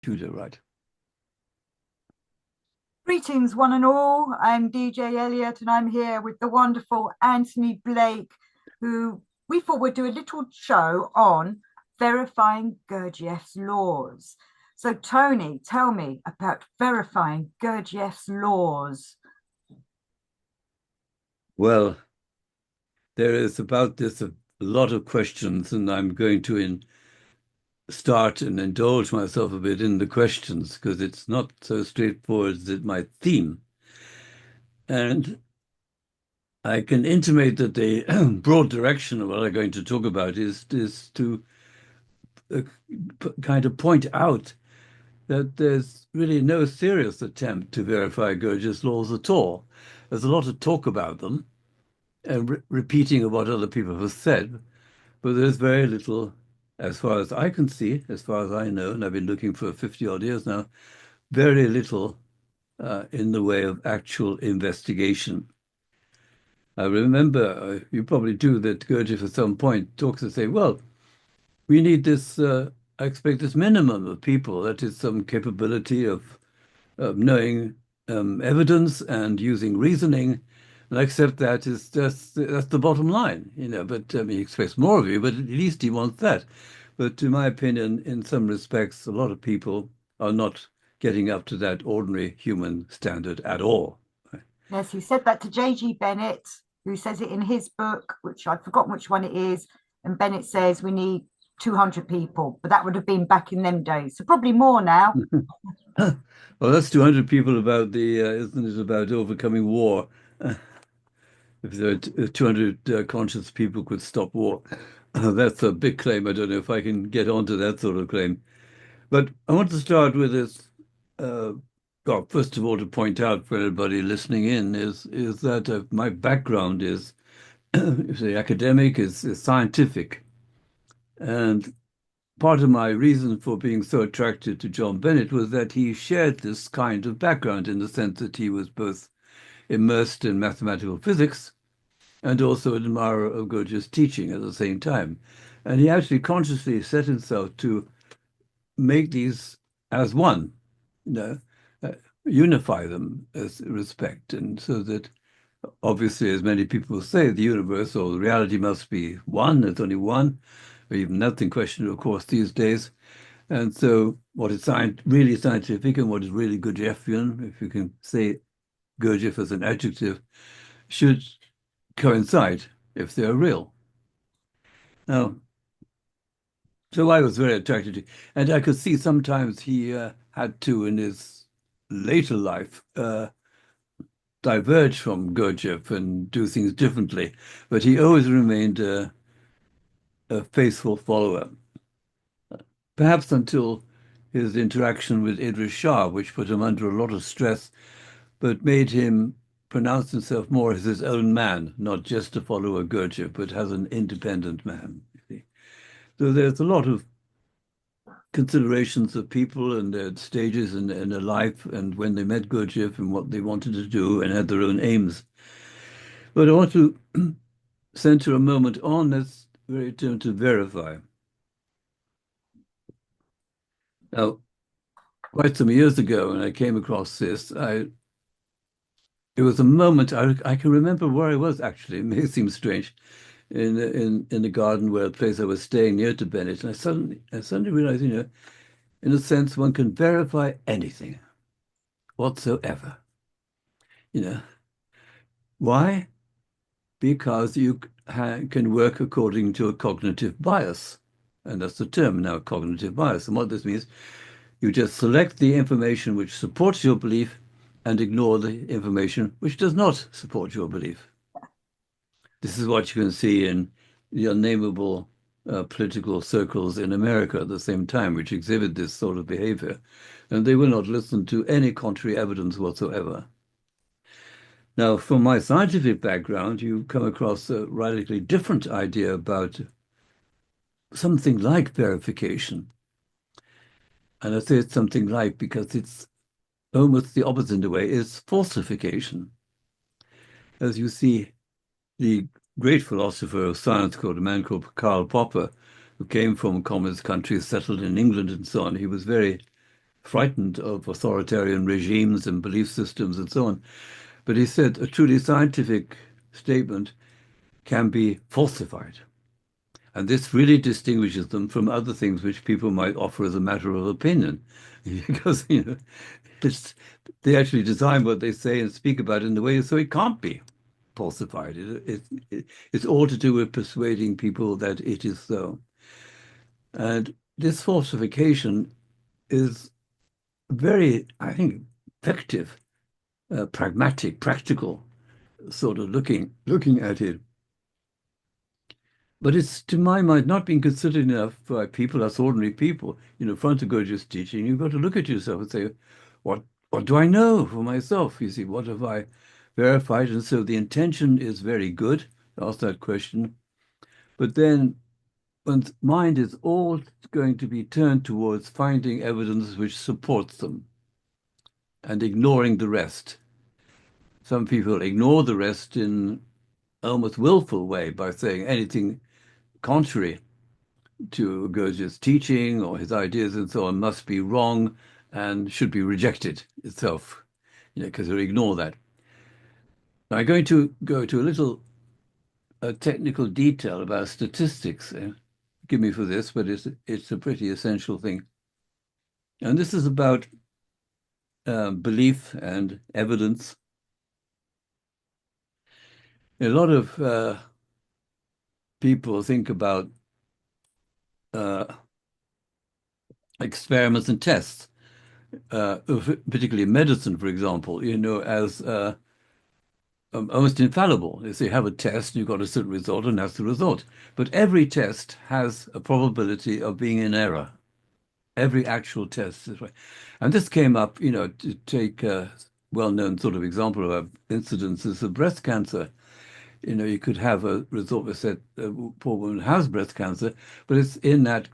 Tudor, right? Greetings, one and all. I'm DJ Eliot, and I'm here with the wonderful Anthony Blake, who we thought would do a little show on verifying Gurdjieff's laws. So, Tony, tell me about verifying Gurdjieff's laws. Well, there is about this a lot of questions, and I'm going to start and indulge myself a bit in the questions because it's not so straightforward as it might seem. And I can intimate that the broad direction of what I'm going to talk about is to uh, kind of point out that there's really no serious attempt to verify Gurdjieff's laws at all. There's a lot of talk about them and repeating of what other people have said, but there's very little, as far as I can see, as far as I know, and I've been looking for 50 odd years now, very little in the way of actual investigation. I remember, you probably do, that Gurdjieff at some point talks and say, well, we need this, I expect this minimum of people, that is some capability of knowing evidence and using reasoning. And I accept that is just that's the bottom line, But he expects more of you, but at least he wants that. But to my opinion, in some respects, a lot of people are not getting up to that ordinary human standard at all. Yes, he said that to J.G. Bennett, who says it in his book, which I've forgotten which one it is. And Bennett says we need 200 people, but that would have been back in them days. So, probably more now. Well, that's 200 people about isn't it about overcoming war? If there are 200 conscious people could stop war. That's a big claim. I don't know if I can get onto that sort of claim. But I want to start with this. Uh, well, first of all, to point out for everybody listening in is that my background is, if say, academic, is scientific, and part of my reason for being so attracted to John Bennett was that he shared this kind of background in the sense that he was both immersed in mathematical physics and also an admirer of Gurdjieff's teaching at the same time. And he actually consciously set himself to make these as one, you know, uh, unify them as respect. And so that obviously, as many people say, the universe or the reality must be one, there's only one, or even that's in question, of course, these days. And so what is really scientific and what is really Gurdjieffian, if you can say Gurdjieff as an adjective, should coincide if they're real. Now, so I was very attracted to, and I could see sometimes he had to, in his later life, diverge from Gurdjieff and do things differently, but he always remained a faithful follower, perhaps until his interaction with Idris Shah, which put him under a lot of stress, but made him pronounce himself more as his own man, not just a follower of Gurdjieff, but as an independent man. You see. So there's a lot of considerations of people and their stages in their life and when they met Gurdjieff and what they wanted to do and had their own aims. But I want to center a moment on this very term to verify. Now, quite some years ago, when I came across this, it was a moment I can remember where I was actually. It may seem strange, in the garden where a place I was staying near to Bennett, and I suddenly realized, in a sense, one can verify anything whatsoever. You know, why? Because you can work according to a cognitive bias. And that's the term now, cognitive bias. And what this means, you just select the information which supports your belief and ignore the information which does not support your belief. This is what you can see in the unnameable political circles in America at the same time, which exhibit this sort of behavior. And they will not listen to any contrary evidence whatsoever. Now, from my scientific background, you come across a radically different idea about something like verification. And I say it's something like because it's almost the opposite in a way, is falsification. As you see, the great philosopher of science called a man called Karl Popper, who came from communist countries, settled in England and so on, he was very frightened of authoritarian regimes and belief systems and so on. But he said a truly scientific statement can be falsified. And this really distinguishes them from other things which people might offer as a matter of opinion. Because, it's, they actually design what they say and speak about in the way so it can't be falsified. It's all to do with persuading people that it is so. And this falsification is very, I think, effective, pragmatic, practical sort of looking at it. But it's, to my mind, not being considered enough by people, us ordinary people, front of Gurdjieff's teaching. You've got to look at yourself and say, what, what do I know for myself? You see, what have I verified? And so the intention is very good, ask that question. But then one's mind is all going to be turned towards finding evidence which supports them and ignoring the rest. Some people ignore the rest in almost willful way by saying anything contrary to Gurdjieff's teaching or his ideas and so on must be wrong and should be rejected itself, because they ignore that. Now, I'm going to go to a little technical detail about statistics. Forgive me for this, but it's a pretty essential thing. And this is about belief and evidence. A lot of people think about uh, experiments and tests, particularly in medicine, for example, as almost infallible. They say have a test, you've got a certain result, and that's the result. But every test has a probability of being in error. Every actual test is right. And this came up, to take a well-known sort of example of incidences of breast cancer. You could have a result that said a poor woman has breast cancer, but it's in that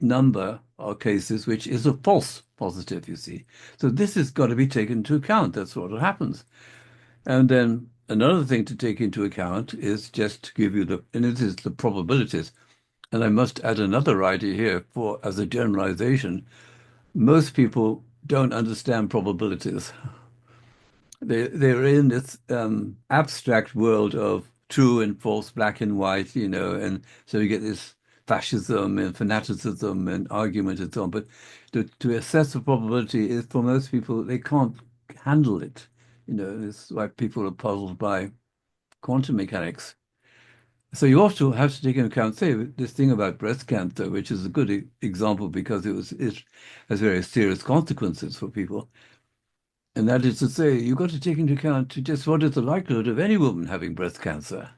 number of cases which is a false positive, you see. So this has got to be taken into account. That's what happens. And then another thing to take into account is just to give you and it is the probabilities. And I must add another idea here as a generalization. Most people don't understand probabilities. They're in this abstract world of true and false, black and white, and so you get this fascism and fanaticism and argument and so on. But to assess the probability is for most people, they can't handle it. It's why people are puzzled by quantum mechanics. So you also have to take into account, say, this thing about breast cancer, which is a good example because it has very serious consequences for people. And that is to say, you've got to take into account just what is the likelihood of any woman having breast cancer.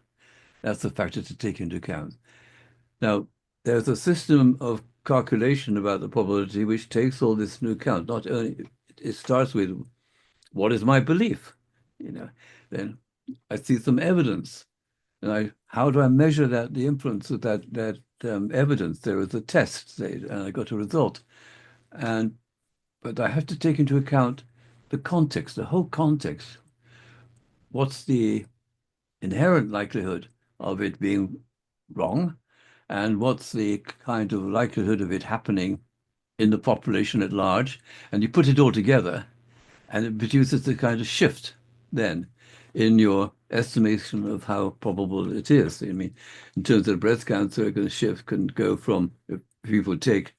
That's a factor to take into account. Now, there's a system of calculation about the probability which takes all this into account. Not only it starts with what is my belief, then I see some evidence, and how do I measure that the influence of that evidence? There is a test, say, and I got a result, but I have to take into account the context, the whole context. What's the inherent likelihood of it being wrong? And what's the kind of likelihood of it happening in the population at large? And you put it all together, and it produces a kind of shift then in your estimation of how probable it is. I mean, in terms of breast cancer, the shift can go from, if people take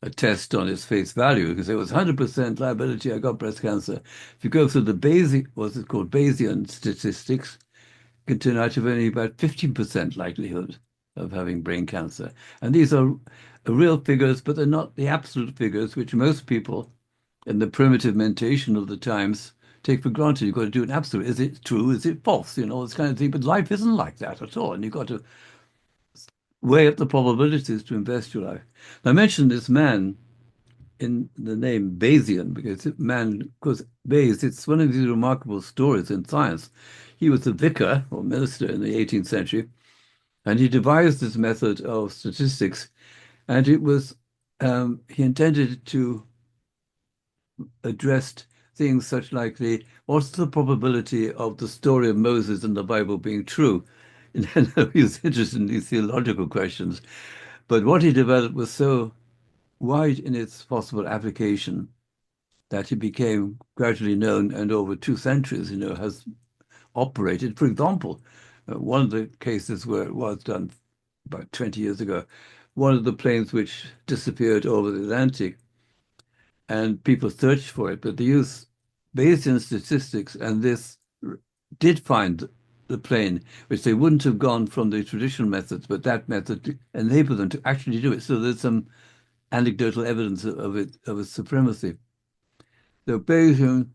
a test on its face value, because it was 100% liability, I got breast cancer. If you go through the Bayesian, what's it called, Bayesian statistics, it can turn out to have only about 15% likelihood of having brain cancer. And these are real figures, but they're not the absolute figures, which most people in the primitive mentation of the times take for granted. You've got to do an absolute. Is it true? Is it false? This kind of thing. But life isn't like that at all. And you've got to weigh up the probabilities to invest your life. Now, I mentioned this man in the name Bayesian because Bayes, it's one of these remarkable stories in science. He was a vicar or minister in the 18th century, and he devised this method of statistics, and he intended to address things such like what's the probability of the story of Moses in the Bible being true? And he was interested in these theological questions. But what he developed was so wide in its possible application that he became gradually known and over 2 centuries, has operated. For example, one of the cases where it was done about 20 years ago, one of the planes which disappeared over the Atlantic, and people searched for it, but they used Bayesian statistics, and this did find the plane, which they wouldn't have gone from the traditional methods, but that method enabled them to actually do it. So there's some anecdotal evidence of its supremacy. So Bayesian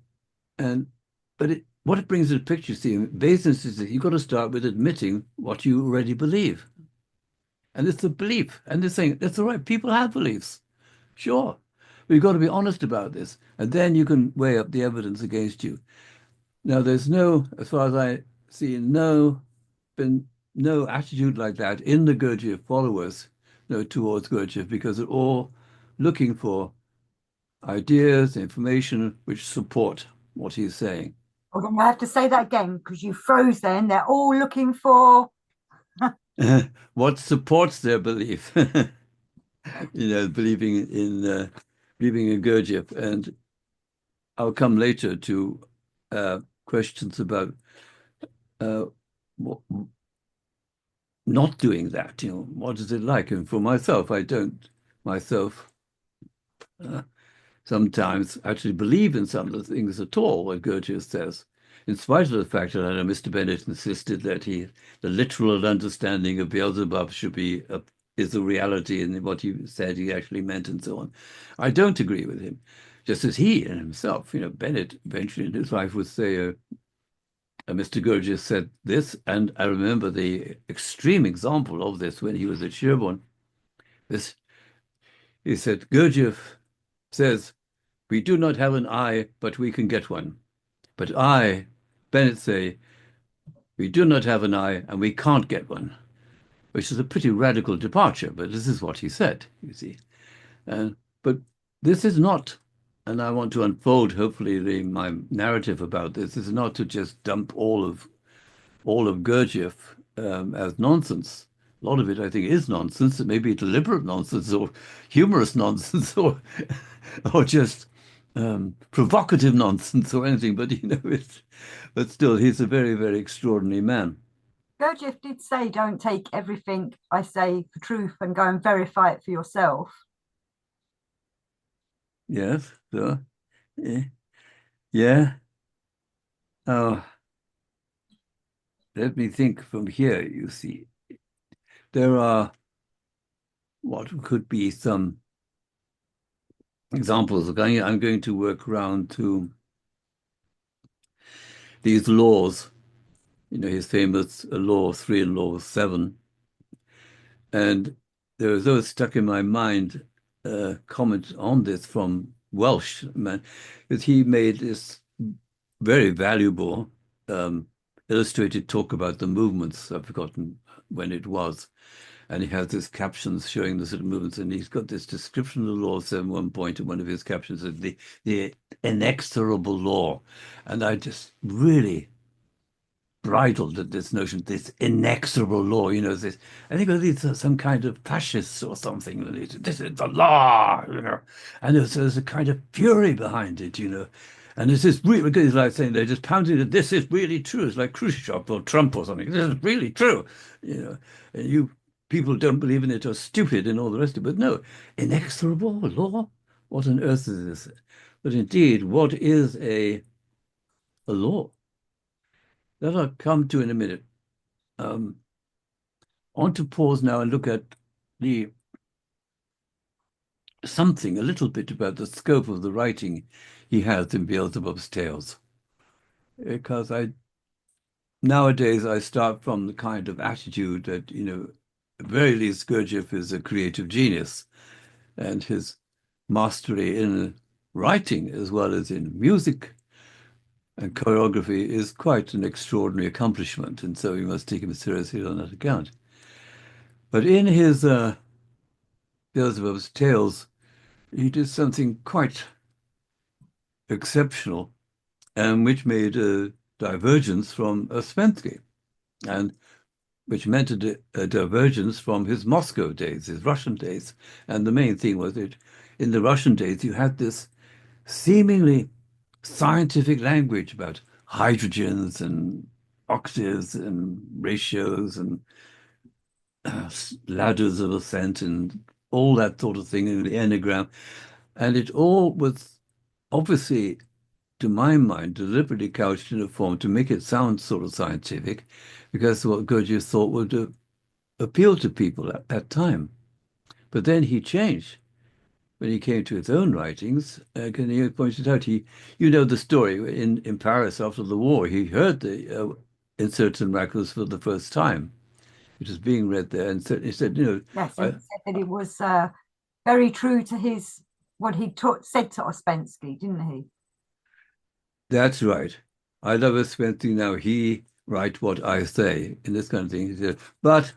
and what it brings into the picture, see, Bayesian statistics, you've got to start with admitting what you already believe. And it's a belief. And they're saying, that's all right, people have beliefs. Sure. But you've got to be honest about this. And then you can weigh up the evidence against you. Now, there's no, as far as I see, been no attitude like that in the Gurdjieff followers, towards Gurdjieff, because they're all looking for ideas, information which support what he's saying. Well, then I have to say that again because you froze then. They're all looking for. What supports their belief, believing in Gurdjieff. And I'll come later to questions about uh, not doing that. What is it like? And for myself, I don't myself uh, sometimes actually believe in some of the things at all what Gurdjieff says, in spite of the fact that I know Mr. Bennett insisted that the literal understanding of Beelzebub is a reality, and what he said he actually meant, and so on. I don't agree with him, just as he and himself, Bennett eventually in his life would say, Mr. Gurdjieff said this, and I remember the extreme example of this when he was at Sherborne. He said, Gurdjieff says, we do not have an eye, but we can get one. But I, Bennett, say, we do not have an eye and we can't get one, which is a pretty radical departure, but this is what he said, you see. But this is not, and I want to unfold, hopefully, my narrative about this is not to just dump all of Gurdjieff as nonsense. A lot of it, I think, is nonsense. It may be deliberate nonsense or humorous nonsense or just provocative nonsense or anything. But but still, he's a very, very extraordinary man. Gurdjieff did say, "Don't take everything I say for truth and go and verify it for yourself." Yes. So, yeah. Yeah. Oh, let me think from here. You see, there are what could be some examples. I'm going to work around to these laws, his famous law 3 and law 7. And there was always stuck in my mind a comment on this from Welsh man, that he made this very valuable illustrated talk about the movements. I've forgotten when it was. And he has this captions showing the sort of movements, and he's got this description of the law of 7 one point in one of his captions of the inexorable law. And I just really bridled at this notion, this inexorable law, this, I think these are some kind of fascists or something. This is the law, and there's a kind of fury behind it, and it's just really, it's like saying they're just pounding that this is really true. It's like Khrushchev or Trump or something. This is really true, and you people don't believe in it are stupid and all the rest of it. But no, inexorable law? What on earth is this? But indeed, what is a law? That I'll come to in a minute. I want to pause now and look at the something, a little bit about the scope of the writing he has in Beelzebub's Tales. Because nowadays I start from the kind of attitude that, at very least Gurdjieff is a creative genius, and his mastery in writing as well as in music and choreography is quite an extraordinary accomplishment, and so we must take him seriously on that account. But in his Beelzebub's Tales, he did something quite exceptional, and which made a divergence from Ouspensky, and which meant a divergence from his Moscow days, his Russian days. And the main thing was that in the Russian days, you had this seemingly scientific language about hydrogens and octaves and ratios and ladders of ascent and all that sort of thing in the enneagram. And it all was obviously, to my mind, deliberately couched in a form to make it sound sort of scientific, because what Gurdjieff thought would appeal to people at that time. But then he changed when he came to his own writings. And he pointed out, you know the story in Paris after the war, he heard the Inserts and Miracles for the first time. It was being read there, and so he said, Yes, and I, he said that it was very true to his what he said to Ouspensky, didn't he? that's right. I love Ouspensky now. He write what I say in this kind of thing. He said, but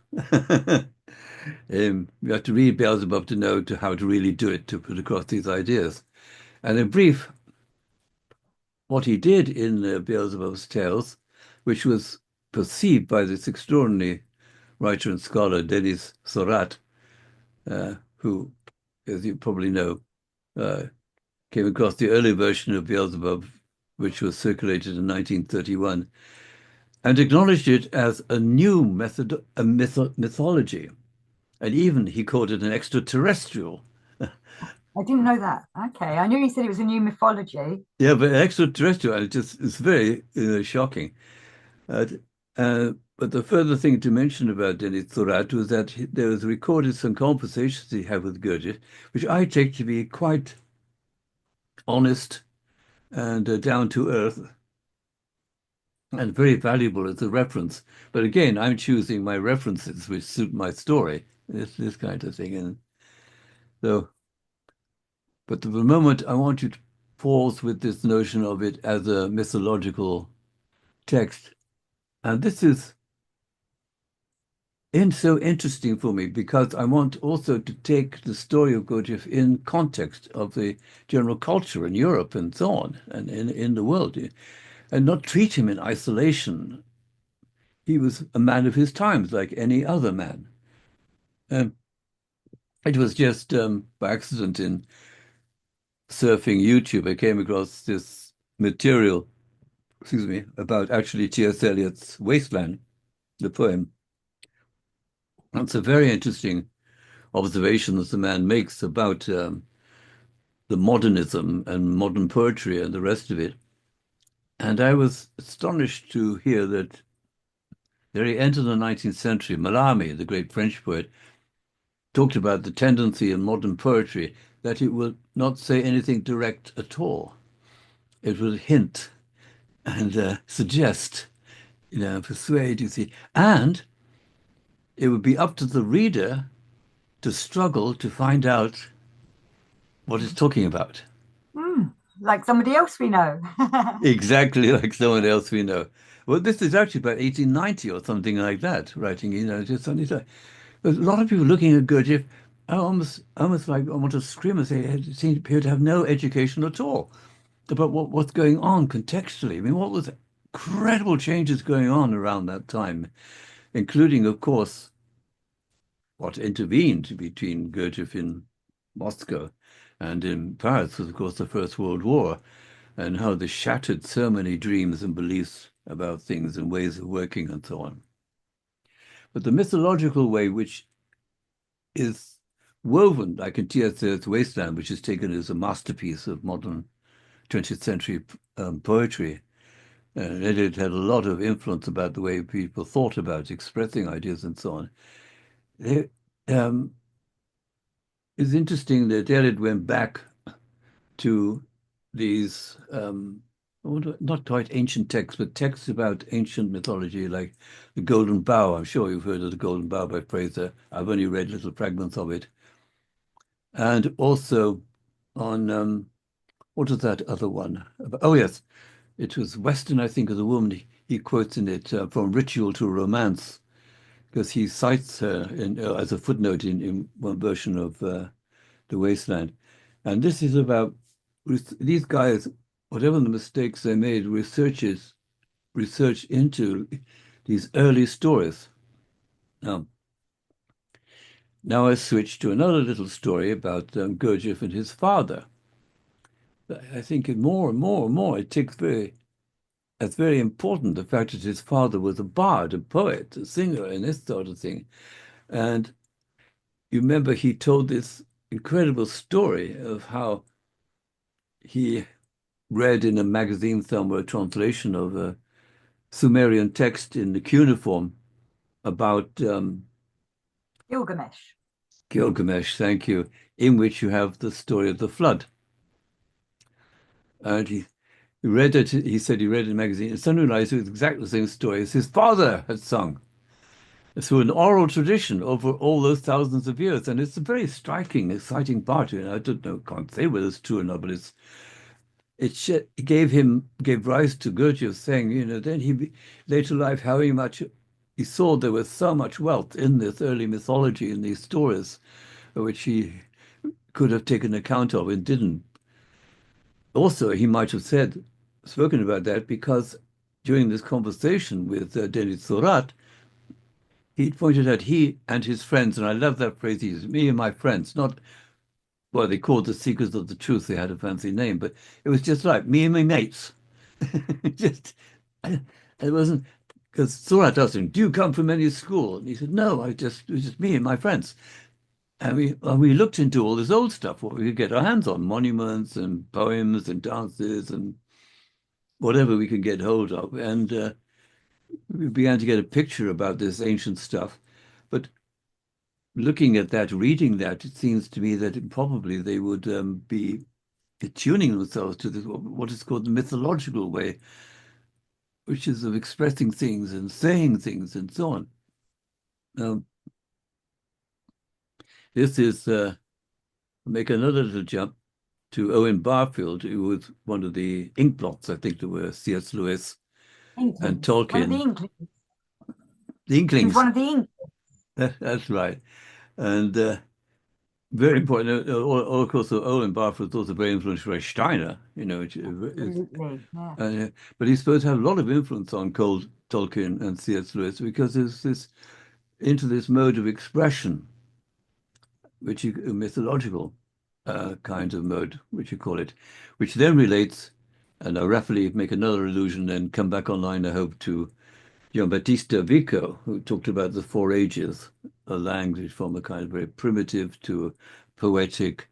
you have to read Beelzebub to know how to really do it, to put across these ideas. And in brief, what he did in Beelzebub's Tales, which was perceived by this extraordinary writer and scholar, Denis Sorat, who, as you probably know, uh, came across the early version of Beelzebub, which was circulated in 1931, and acknowledged it as a new mythology. And even he called it an extraterrestrial. I didn't know that. Okay, I knew he said it was a new mythology. Yeah, but extraterrestrial, and it's very shocking. Uh, but the further thing to mention about Denis Thorat was that there was recorded some conversations he had with Gurdjieff, which I take to be quite honest and down to earth and very valuable as a reference. But again, I'm choosing my references which suit my story, this kind of thing. And so, but for the moment, I want you to pause with this notion of it as a mythological text. And this is so interesting for me because I want also to take the story of Gurdjieff in context of the general culture in Europe and so on, and in the world, and not treat him in isolation. He was a man of his times, like any other man. Um, it was just by accident in surfing YouTube, I came across this material, excuse me, about actually T.S. Eliot's Wasteland, the poem. It's a very interesting observation that the man makes about the modernism and modern poetry and the rest of it. And I was astonished to hear that near the end of the 19th century, Mallarmé, the great French poet, talked about the tendency in modern poetry that it would not say anything direct at all. It would hint and suggest, persuade, you see. And it would be up to the reader to struggle to find out what it's talking about. Hmm, like somebody else we know. Exactly like someone else we know. Well, this is actually about 1890 or something like that, writing, just something like a lot of people looking at Gurdjieff are almost like I want to scream and say, it seems to appear to have no education at all about what's going on contextually. I mean, what was incredible changes going on around that time, including, of course, what intervened between Gurdjieff in Moscow and in Paris was, of course, the First World War, and how this shattered so many dreams and beliefs about things and ways of working and so on. But the mythological way, which is woven like in T.S. Eliot's Wasteland, which is taken as a masterpiece of modern 20th century poetry. And Eliot had a lot of influence about the way people thought about expressing ideas and so on. It, it's interesting that Eliot went back to these, not quite ancient texts, but texts about ancient mythology, like the Golden Bough. I'm sure you've heard of the Golden Bough by Fraser. I've only read little fragments of it. And also on, what was that other one? Oh, yes, it was Weston, I think, of the woman. He quotes in it from Ritual to Romance, because he cites her as a footnote in one version of The Wasteland. And this is about these guys, whatever the mistakes they made, research into these early stories. Now, now I switch to another little story about Gurdjieff and his father. I think more and more and more it takes that's very important, the fact that his father was a bard, a poet, a singer, and this sort of thing. And you remember he told this incredible story of how he read in a magazine somewhere a translation of a Sumerian text in the cuneiform about Gilgamesh. Gilgamesh, thank you, in which you have the story of the flood. And he read it, he said he read it in a magazine, and suddenly realized it was exactly the same story as his father had sung through an oral tradition over all those thousands of years. And it's a very striking, exciting part. I don't know, can't say whether it's true or not, but it gave rise to Gurdjieff saying, then later life, how much he saw there was so much wealth in this early mythology, in these stories, which he could have taken account of and didn't. Also, he might have spoken about that because during this conversation with Denis Surat, he pointed out he and his friends, and I love that phrase, he used, me and my friends, not, well, they called the Seekers of the Truth, they had a fancy name, but it was just like me and my mates. Just, it wasn't, because Surat asked him, do you come from any school? And he said, no, it was just me and my friends. And we looked into all this old stuff, what we could get our hands on, monuments and poems and dances and whatever we could get hold of. And we began to get a picture about this ancient stuff. But looking at that, reading that, it seems to me that probably they would be attuning themselves to this, what is called the mythological way, which is of expressing things and saying things and so on. Now, this is make another little jump to Owen Barfield, who was one of the inkblots, I think there were C.S. Lewis and Inklings. One of the Tolkien, Inklings. the He was Inklings. one of the Inklings. That's right. And very important. Of course, Owen Barfield was also very influential by Steiner, which is, Absolutely. Yeah. but he's supposed to have a lot of influence on Cold Tolkien and C.S. Lewis because there's this into this mode of expression, which you a mythological kind of mode, which you call it, which then relates, and I'll rapidly make another allusion and come back online, I hope, to Giambattista Vico, who talked about the four ages, a language from a kind of very primitive to a poetic,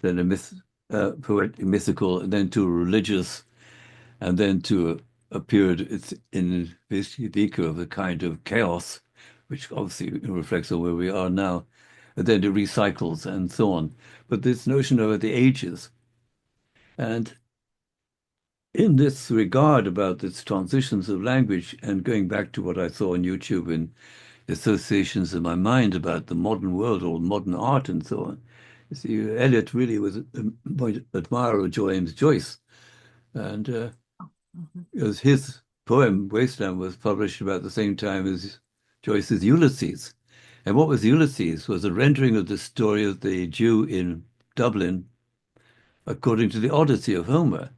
then mythical, and then to a religious, and then to a period it's in Vico of a kind of chaos, which obviously reflects on where we are now, and then it recycles and so on. But this notion of the ages, and in this regard about these transitions of language, and going back to what I saw on YouTube and associations in my mind about the modern world or modern art and so on. You see, Eliot really was an admirer of James Joyce, and Mhm. because his poem Wasteland was published about the same time as Joyce's Ulysses. And what was Ulysses? Was a rendering of the story of the Jew in Dublin according to the Odyssey of Homer.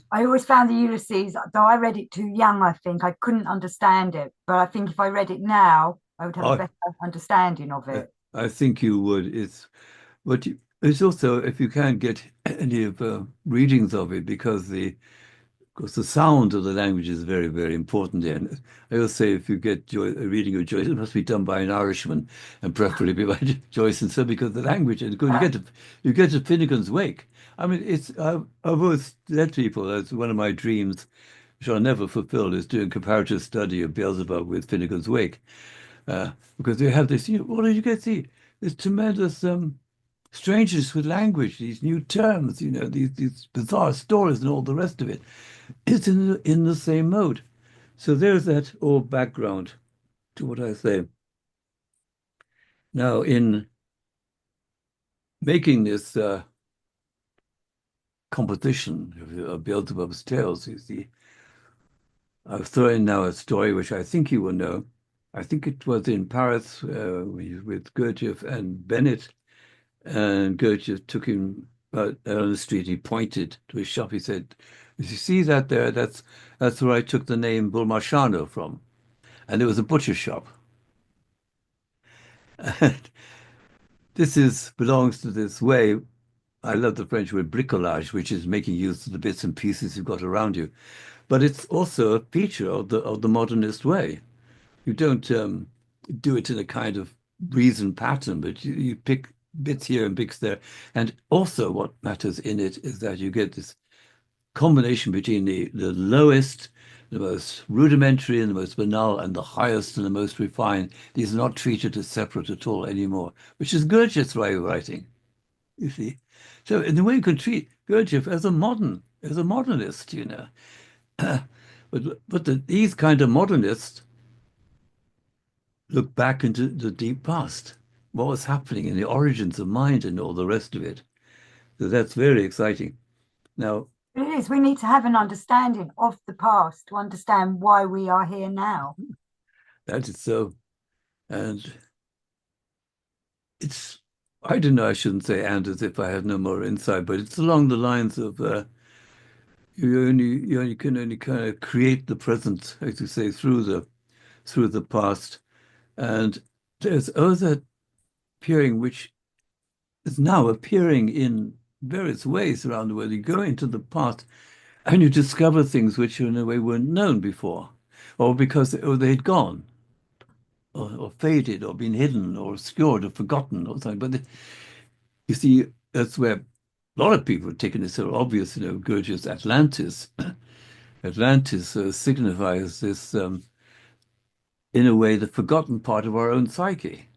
I always found the Ulysses, though I read it too young, I think I couldn't understand it. But I think if I read it now, I would have a I, better understanding of I it. I think you would. It's also if you can't get any of readings of it because the sound of the language is very, very important there. And I always say if you get a reading of Joyce, it must be done by an Irishman and preferably by Joyce and so because the language and you get to Finnegan's Wake. I mean, I've always said to people that's one of my dreams, which I'll never fulfill, is doing comparative study of Beelzebub with Finnegan's Wake, because they have this. What do you get? See this tremendous strangeness with language, these new terms, these bizarre stories and all the rest of it. It's in the same mode. So there's that all background to what I say. Now, in making this composition of Beelzebub's Tales, you see, I've thrown in now a story which I think you will know. I think it was in Paris with Gurdjieff and Bennett, and Gurdjieff took him on the street. He pointed to his shop. He said, "You see that there? That's where I took the name Bulmarchano from." And there was a butcher shop. And this belongs to this way. I love the French word bricolage, which is making use of the bits and pieces you've got around you. But it's also a feature of the modernist way. You don't do it in a kind of reason pattern, but you pick bits here and bits there. And also, what matters in it is that you get this combination between the lowest, the most rudimentary, and the most banal, and the highest and the most refined. These are not treated as separate at all anymore, which is Gurdjieff's way of writing, you see. So in the way you can treat Gurdjieff as as a modernist, you know. These kind of modernists look back into the deep past, what was happening in the origins of mind and all the rest of it. So that's very exciting. Now, It is. We need to have an understanding of the past to understand why we are here now. that is so. And it's, I don't know, I shouldn't say and as if I had no more insight, but it's along the lines of you can only kind of create the present, as you say, through the past. And there's other appearing which is now appearing in various ways around the world. You go into the past and you discover things which in a way weren't known before, or or they'd gone, or faded, or been hidden, or obscured, or forgotten, or something. You see, that's where a lot of people have taken it so obvious, you know, Gurdjieff's Atlantis. Atlantis signifies this, in a way, the forgotten part of our own psyche.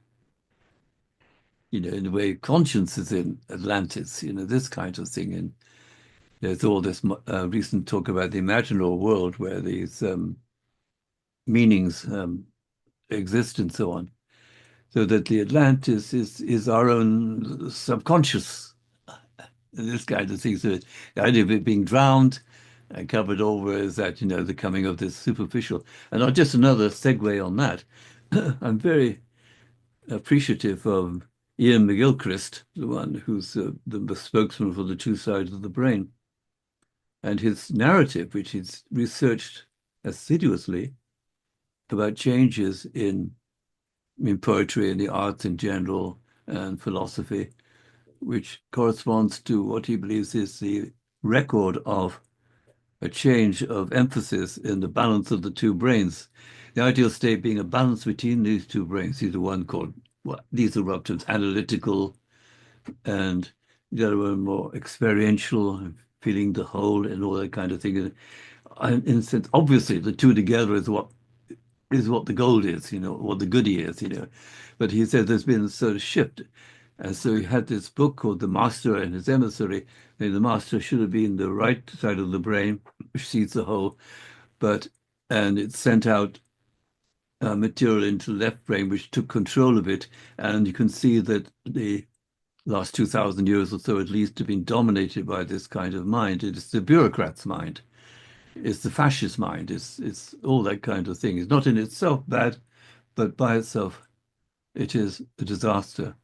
You know, in a way, conscience is in Atlantis, you know, this kind of thing. And there's all this recent talk about the imaginal world where these meanings exist and so on. So that the Atlantis is our own subconscious, this kind of thing. So the idea of it being drowned and covered over is that, you know, the coming of this superficial. And not just another segue on that. I'm very appreciative of Ian McGilchrist, the one who's the spokesman for the two sides of the brain, and his narrative, which he's researched assiduously about changes in poetry and the arts in general and philosophy, which corresponds to what he believes is the record of a change of emphasis in the balance of the two brains. The ideal state being a balance between these two brains. These are one called, well, these are rubbed as analytical, and the other one more experiential, feeling the whole and all that kind of thing. And in a sense, obviously, the two together is what the gold is, you know, what the goodie is, you know. But he said there's been a sort of shift. And so he had this book called The Master and His Emissary. And the master should have been the right side of the brain, which sees the whole, and it sent out material into the left brain, which took control of it. And you can see that the last 2,000 years or so, at least, have been dominated by this kind of mind. It is the bureaucrat's mind. It's the fascist mind. It's all that kind of thing. It's not in itself bad, but by itself, it is a disaster.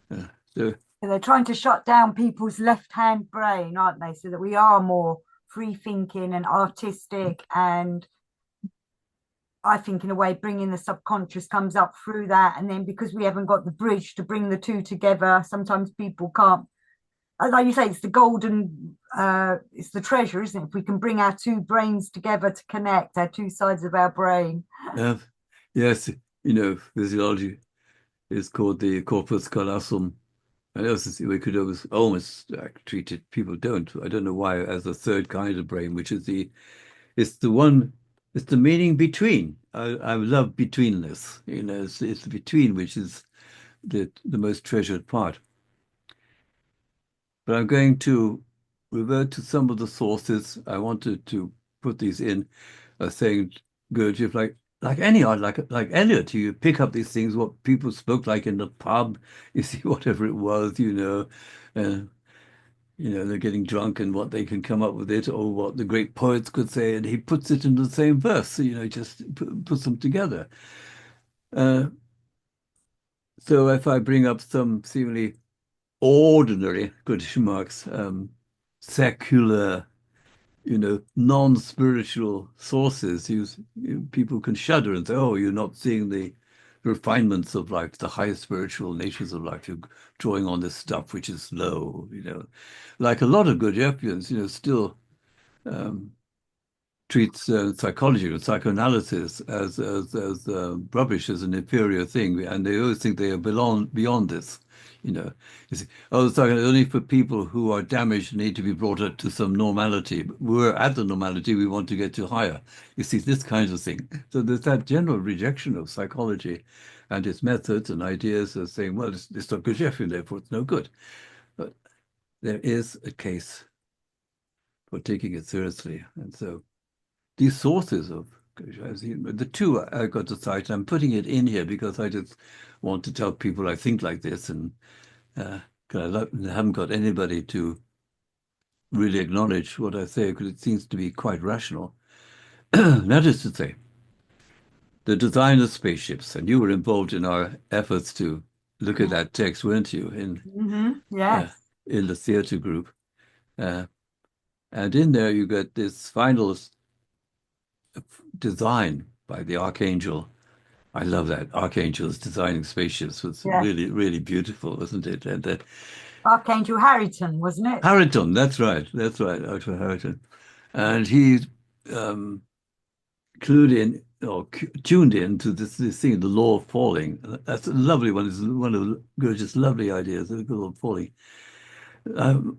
Uh, so They're trying to shut down people's left-hand brain, aren't they? So that we are more free thinking and artistic. And I think, in a way, bringing the subconscious comes up through that. And then because we haven't got the bridge to bring the two together, sometimes people can't. Like you say, it's the golden, it's the treasure, isn't it? If we can bring our two brains together to connect our two sides of our brain. uh, yes, you know, physiology is called the corpus callosum. And also, we could almost treat it. People don't. I don't know why, as a third kind of brain, which is it's the one, it's the meaning between. I love betweenness. You know, it's the between which is the most treasured part. But I'm going to revert to some of the sources. I wanted to put these in, saying Gurdjieff, like any art, like Eliot, you pick up these things, what people spoke like in the pub, you see whatever it was, uh, they're getting drunk and what they can come up with it, or what the great poets could say, and he puts it into the same verse, you know, just puts them together. Uh, so if I bring up some seemingly ordinary, quotation marks, secular, you know, non-spiritual sources, people can shudder and say, "Oh, you're not seeing the refinements of life, the highest spiritual natures of life. You're drawing on this stuff which is low, like a lot of Gurdjieffians, still um, treats psychology or psychoanalysis as rubbish, as an inferior thing, and they always think they are beyond this. You know, you see, oh, it's only for people who are damaged need to be brought up to some normality. But we're at the normality, we want to get to higher. You see, this kind of thing. So there's that general rejection of psychology and its methods and ideas as saying, well, it's not Gurdjieffian, therefore it's no good. But there is a case for taking it seriously, and so these sources of the two I got to cite. I'm putting it in here because I just want to tell people I think like this, and uh, 'cause I haven't got anybody to really acknowledge what I say because it seems to be quite rational. That is to say, the design of spaceships, and you were involved in our efforts to look at Yeah. that text, weren't you, uh, Yes. in the theatre group? Uh, and in there, you got this final design by the Archangel. I love that. Archangels designing spaceships was Yes. really, really beautiful, wasn't it? And Archangel Harrington, wasn't it? Harrington, that's right. That's right, Arthur Harrington. And he um, clued in or tuned in to this thing, the law of falling. That's a lovely one. It's one of Gurdjieff's lovely ideas, the law of falling. Um,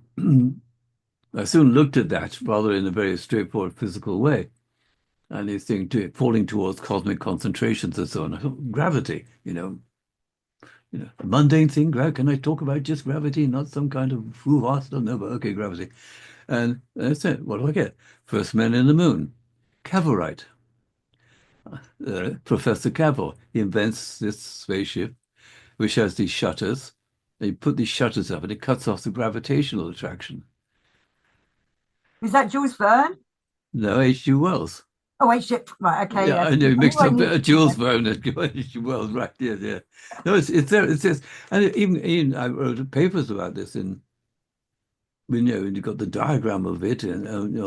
I soon looked at that rather in a very straightforward physical way. And he's saying falling towards cosmic concentrations and so on. Gravity, a mundane thing. Can I talk about just gravity, not some kind of hoo-ha stuff? No, but okay, gravity. And that's it. What do I get? First man in the moon. Cavorite. Professor Cavor. He invents this spaceship which has these shutters. They put these shutters up and it cuts off the gravitational attraction. Is that Jules Verne? No, H.G. Wells. Oh, wait, shit. Right, okay, Yeah, yes. I know, I knew mixed I up knew. Jules Verne and H.G. Wells, right? Yeah, yeah. No, it's there. It says, and even I wrote papers about this in and you got the diagram of it and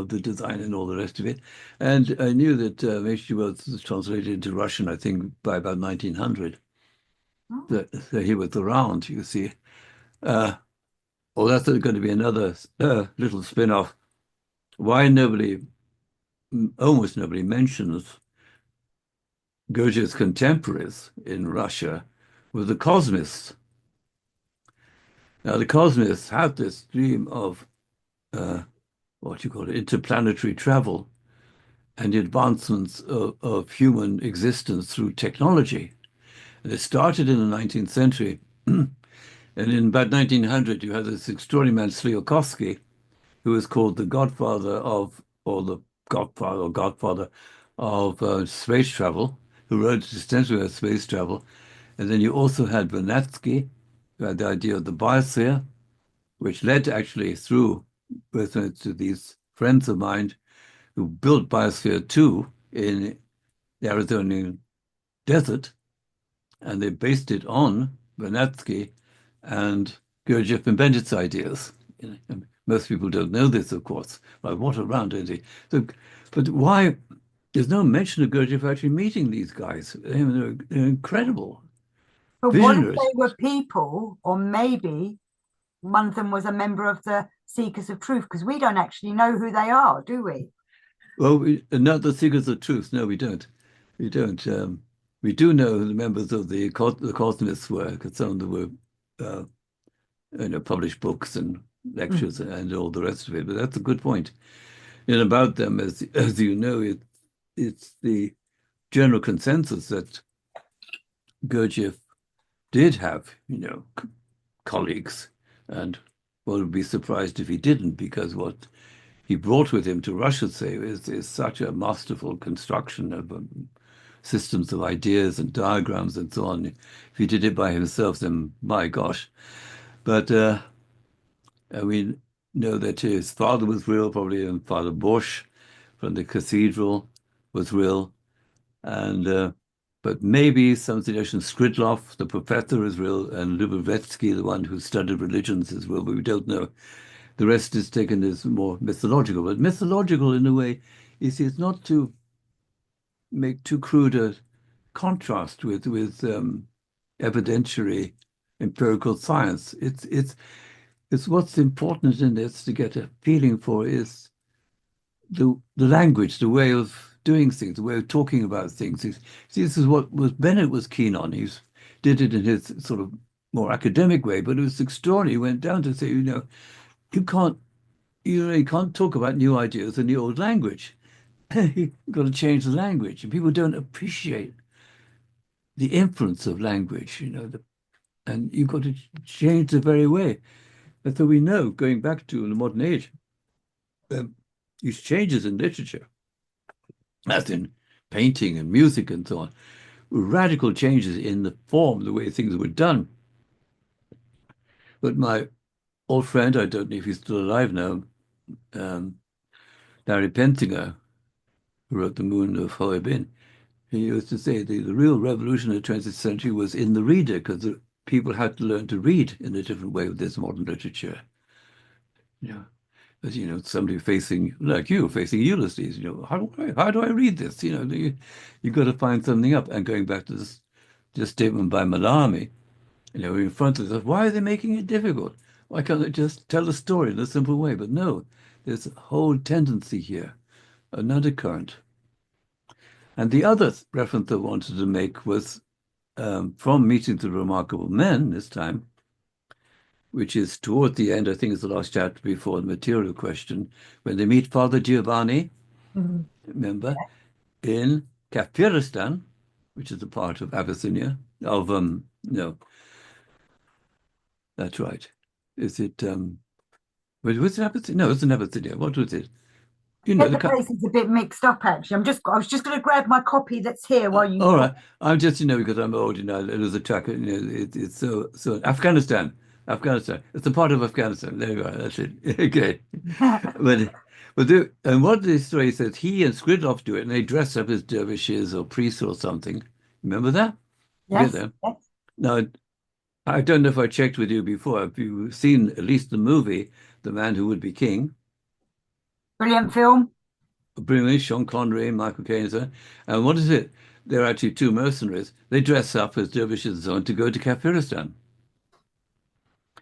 the design and all the rest of it. And I knew that H.G. Wells was translated into Russian, I think, by about 1900. Oh, That he was around, you see. Uh, oh, that's going to be another little spin-off. Why almost nobody mentions Gurdjieff's contemporaries in Russia were the cosmists. Now, the cosmists had this dream of uh, what you call it, interplanetary travel and the advancements of human existence through technology. And it started in the 19th century. And in about 1900, you had this extraordinary man, Sliakovsky, who was called the godfather of, or the godfather of space travel, who wrote extensively about space travel. And then you also had Vernadsky, who had the idea of the biosphere, which led actually through to these friends of mine who built Biosphere 2 in the Arizona desert, and they based it on Vernadsky, and Gurdjieff invented its ideas. Most people don't know this, of course. Like, what a round idea. So, but why? There's no mention of Gurdjieff actually meeting these guys. They're incredible but what if visionaries. they were people, or maybe one of them was a member of the Seekers of Truth? Because we don't actually know who they are, do we? Well, not the Seekers of Truth. No, we don't. We don't. We do know who the members of the Cosmists were, because some of them were, uh, published books and Mm. lectures and all the rest of it. But that's a good point. And about them, as you know, it's the general consensus that Gurdjieff did have, colleagues, and one would be surprised if he didn't, because what he brought with him to Russia, say, is such a masterful construction of systems of ideas and diagrams and so on. If he did it by himself, then my gosh. But we know that his father was real, probably, and Father Bosch from the cathedral was real. And but maybe some suggestion Skridlov, the professor, is real, and Lubavitsky, the one who studied religions, is real, but we don't know. The rest is taken as more mythological. But mythological, in a way, you see, it's not to make too crude a contrast with evidentiary empirical science. It's what's important in this to get a feeling for is the language, the way of doing things, the way of talking about things. See, this is what was Bennett was keen on. He did it in his sort of more academic way, but it was extraordinary. He went down to say, you can't you can't talk about new ideas in the old language. You've got to change the language. And people don't appreciate the influence of language, and you've got to change the very way. And so we know, going back to the modern age, um, these changes in literature, as in painting and music and so on, were radical changes in the form, the way things were done. But my old friend, I don't know if he's still alive now, um, Larry Pensinger, who wrote The Moon of Hoybin, he used to say the real revolution of the 20th century was in the reader, because people had to learn to read in a different way with this modern literature. Yeah. As somebody facing, like you, facing Ulysses, how do I read this? You've got to find something up. And going back to this statement by Malami, in front of us, why are they making it difficult? Why can't they just tell a story in a simple way? But no, there's a whole tendency here, an undercurrent. And the other reference I wanted to make was from Meetings of Remarkable Men this time, which is toward the end, I think it's the last chapter before the material question, when they meet Father Giovanni, Mhm. remember, in Kafiristan, which is a part of Abyssinia, no, that's right. Is it, was it Abyssinia? No, it's in Abyssinia. What was it? Get The, the places a bit mixed up actually. I was just going to grab my copy that's here while you all talk. right. I'm just, because I'm old, it was a track, it's so Afghanistan. Afghanistan. It's a part of Afghanistan. There you go. That's it. Okay. But and what the story says, he and Skridlov do it, and they dress up as dervishes or priests or something. Remember that? You get Yes, that? yes. Now, I don't know if I checked with you before. Have you seen at least the movie, The Man Who Would Be King? Brilliant film. Brilliantly, Sean Connery, Michael Caine, and so on. And what is it? They're actually two mercenaries. They dress up as dervishes and so on to go to Kafiristan.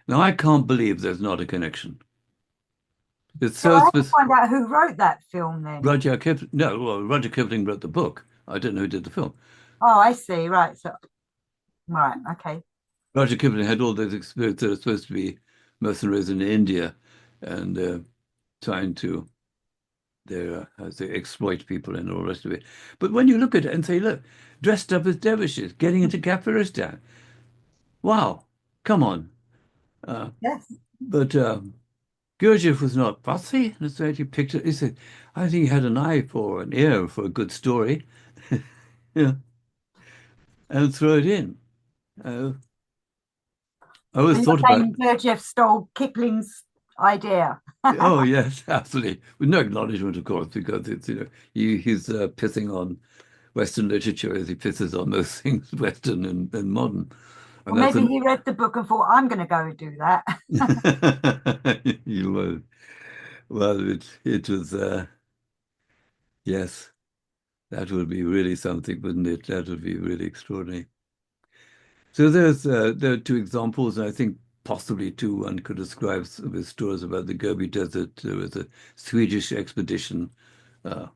Now, I can't believe there's not a connection. It's So so I have to specific. find out who wrote that film then. Rudyard Kipling, no, well, Rudyard Kipling wrote the book. I don't know who did the film. Oh, I see. Right. So, right. Okay. Roger Kipling had all those experiences that are supposed to be mercenaries in India and trying to how to say, exploit people and all the rest of it. But when you look at it and say, look, dressed up as dervishes, getting into Kafiristan, wow, come on. Uh, Yes. but Gurdjieff was not fussy. And so he picked it. He said, I think he had an eye for an ear for a good story. Yeah, and throw it in. Uh, I always So you're thought about saying Gurdjieff stole Kipling's idea. Oh yes, absolutely. With no acknowledgement, of course, because it's he's pissing on Western literature as he pisses on most things Western and modern, and Or that's maybe an he read the book and thought, I'm going to go and do that. you well, it was yes, that would be really something, wouldn't it? That would be really extraordinary. So there are two examples, and I think possibly two one could describe with stories about the Gobi Desert. There was a Swedish expedition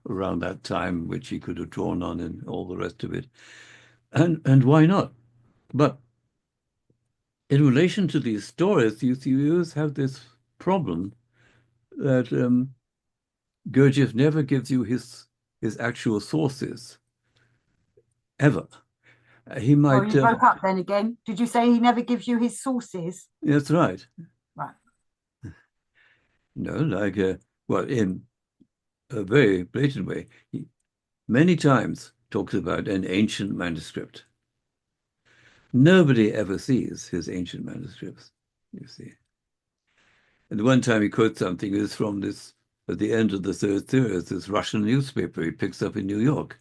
around that time, which he could have drawn on and all the rest of it. And why not? But in relation to these stories, you always have this problem that Gurdjieff never gives you his actual sources, ever. He Oh, might, you broke up then again. Did you say he never gives you his sources? that's right. Right. No, like, well, in a very blatant way, he many times talks about an ancient manuscript. Nobody ever sees his ancient manuscripts, you see. And the one time he quotes something is from this, at the end of the third series, this Russian newspaper he picks up in New York,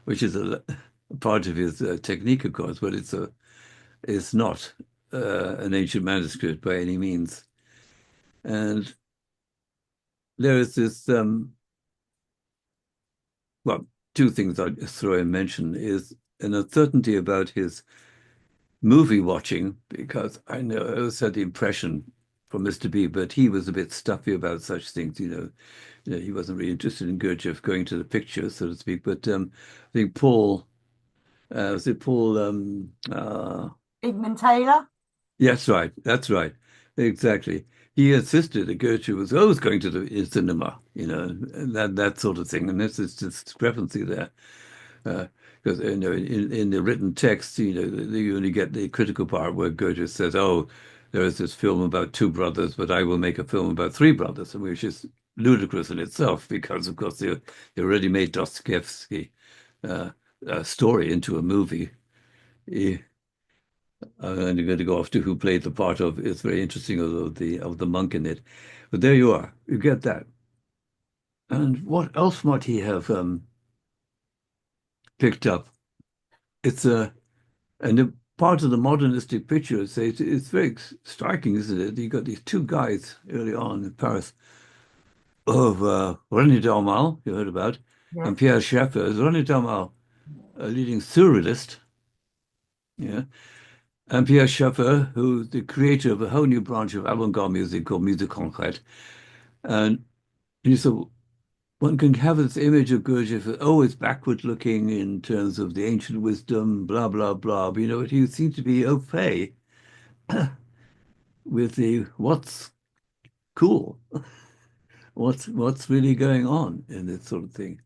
which is a part of his technique, of course, but it's not an ancient manuscript by any means. And there is this, well, two things I'd throw in mention is an uncertainty about his movie watching, because I know I always had the impression from Mr. B, but he was a bit stuffy about such things, he wasn't really interested in Gurdjieff going to the picture, so to speak. But I think Paul, was it Paul? Igman Taylor. Yes, right. That's right. Exactly. He insisted that Gurdjieff was always going to the cinema, and that sort of thing. And there's this discrepancy there. Because in the written text, you only get the critical part where Gurdjieff says, "Oh, there is this film about two brothers, but I will make a film about three brothers," and which is ludicrous in itself, because of course they already made Dostoevsky uh, story into a movie. Eh, I'm only going to go off to who played the part of. It's very interesting of the monk in it, but there you are. You get that. And what else might he have picked up? It's a And the part of the modernistic picture, it's very striking, isn't it? You got these two guys early on in Paris of René Daumal, you heard about, and Yes. Pierre Schaeffer. Is René Daumal, a leading surrealist, yeah, and Pierre Schaeffer, who's the creator of a whole new branch of avant-garde music called musique concrète. And you said one can have this image of Gurdjieff as, oh, it's backward looking in terms of the ancient wisdom, blah, blah, blah. But he seemed to be au fait with the what's cool, what's really going on in this sort of thing.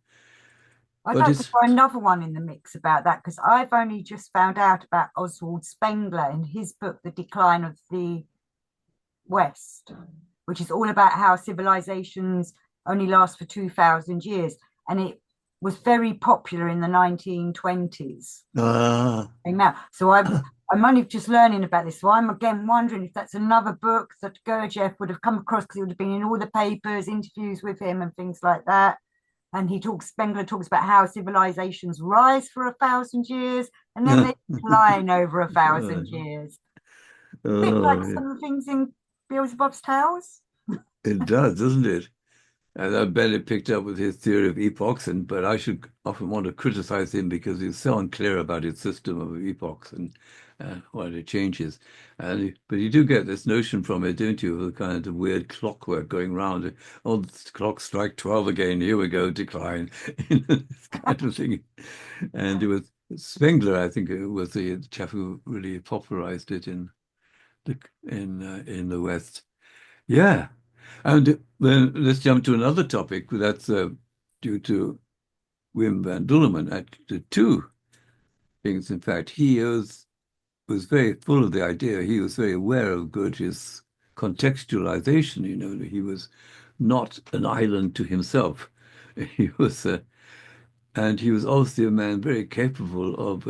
I'd But like to it's throw another one in the mix about that because I've only just found out about Oswald Spengler in his book, The Decline of the West, which is all about how civilizations only last for 2,000 years. And it was very popular in the 1920s. uh, Now, so I'm only just learning about this. So I'm again wondering if that's another book that Gurdjieff would have come across because it would have been in all the papers, interviews with him, and things like that. And Spengler talks about how civilizations rise for 1,000 years and then they decline over a thousand years. A bit like oh, some of the things in Beelzebub's Tales. it does, doesn't it? And I bet it picked up with his theory of epochs, but I should often want to criticize him because he's so unclear about his system of epochs and what it changes. But you do get this notion from it, don't you, of a kind of weird clockwork going round. Oh, the clock strike 12 again. Here we go, decline. This kind of thing. And it was Spengler, I think, it was the chap who really popularized it the in the West. Yeah. And then let's jump to another topic that's due to Wim van Dulleman. The two things, in fact, was very full of the idea. He was very aware of Gurdjieff's contextualization. He was not an island to himself. He was, and he was obviously a man very capable of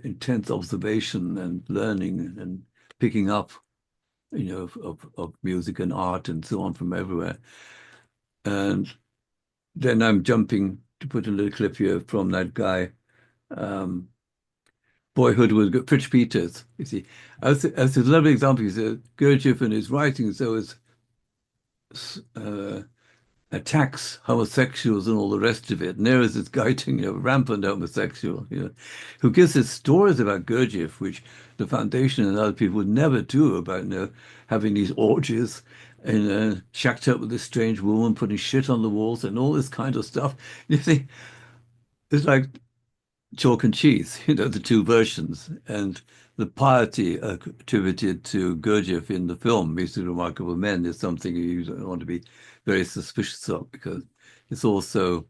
intense observation and learning and picking up, of music and art and so on from everywhere. And then I'm jumping to put a little clip here from that guy, um, Boyhood with Fritz Peters. You see, as a lovely example, he said Gurdjieff in his writings always uh, attacks homosexuals and all the rest of it. And there is this guy, rampant homosexual, who gives us stories about Gurdjieff, which the Foundation and other people would never do about, having these orgies and shacked up with this strange woman, putting shit on the walls and all this kind of stuff. You see, it's like chalk and cheese, the two versions. And the piety attributed to Gurdjieff in the film, These Remarkable Men, is something you don't want to be very suspicious of because it's also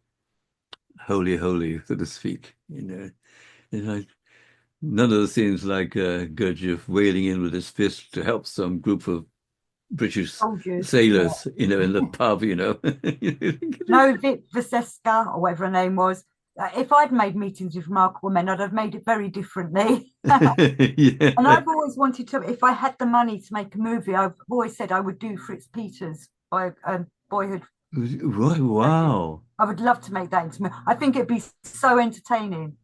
holy, holy, so to speak. It's like none of the scenes like Gurdjieff wailing in with his fist to help some group of British Soldiers, yeah. sailors, in the pub. No, Vic Vaseska, or whatever her name was. If I'd made Meetings with Remarkable Men, I'd have made it very differently. And Yeah. I've always wanted to, if I had the money to make a movie, I've always said I would do Fritz Peters by Boyhood. Wow. I would love to make that into me. I think it'd be so entertaining.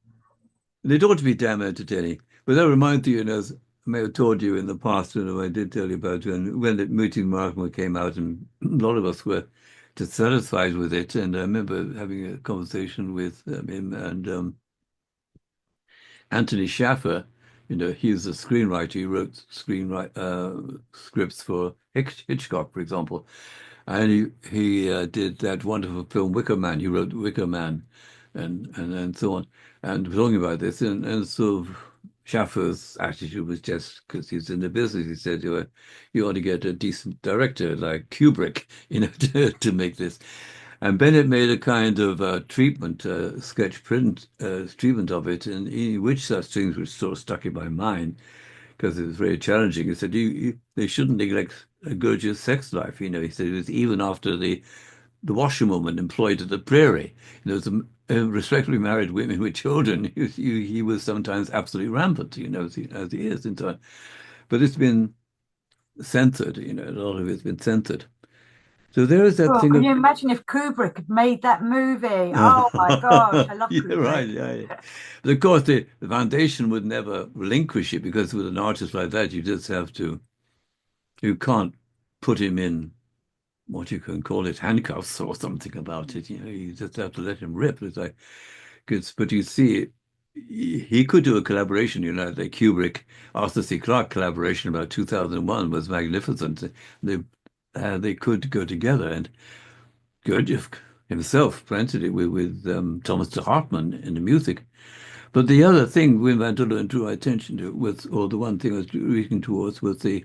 They ought to be damn entertaining. But that reminds you, as I may have told you in the past, I did tell you about when the Meeting Remarkable came out, and a lot of us were dissatisfied with it. And I remember having a conversation with him and Anthony Schaffer. He was a screenwriter. He wrote scripts for Hitchcock, for example. And he did that wonderful film Wicker Man. He wrote Wicker Man, and so on. And talking about this, and sort of Schaffer's attitude was just because he's in the business. He said, you ought to get a decent director like Kubrick, to make this. And Bennett made a kind of treatment, sketch print treatment of it, and in which such things were sort of stuck in my mind because it was very challenging. He said, they shouldn't neglect a Gurdjieff's sex life. He said it was even after the washerwoman employed at the prairie. Some respectably married women with children. He was sometimes absolutely rampant, as he is. But it's been censored, a lot of it's been censored. So there is that Oh, thing can of, you imagine if Kubrick had made that movie? Oh my gosh, I love yeah, Kubrick. right, yeah. But of course, the foundation would never relinquish it because with an artist like that, you can't put him in what you can call it, handcuffs or something about it. You just have to let him rip. It's like, but you see, he could do a collaboration. The Kubrick Arthur C. Clarke collaboration about 2001 was magnificent. They could go together, and Gurdjieff himself planted it with Thomas de Hartmann in the music. But the other thing Wim van der drew our attention to was, or the one thing I was reading towards was the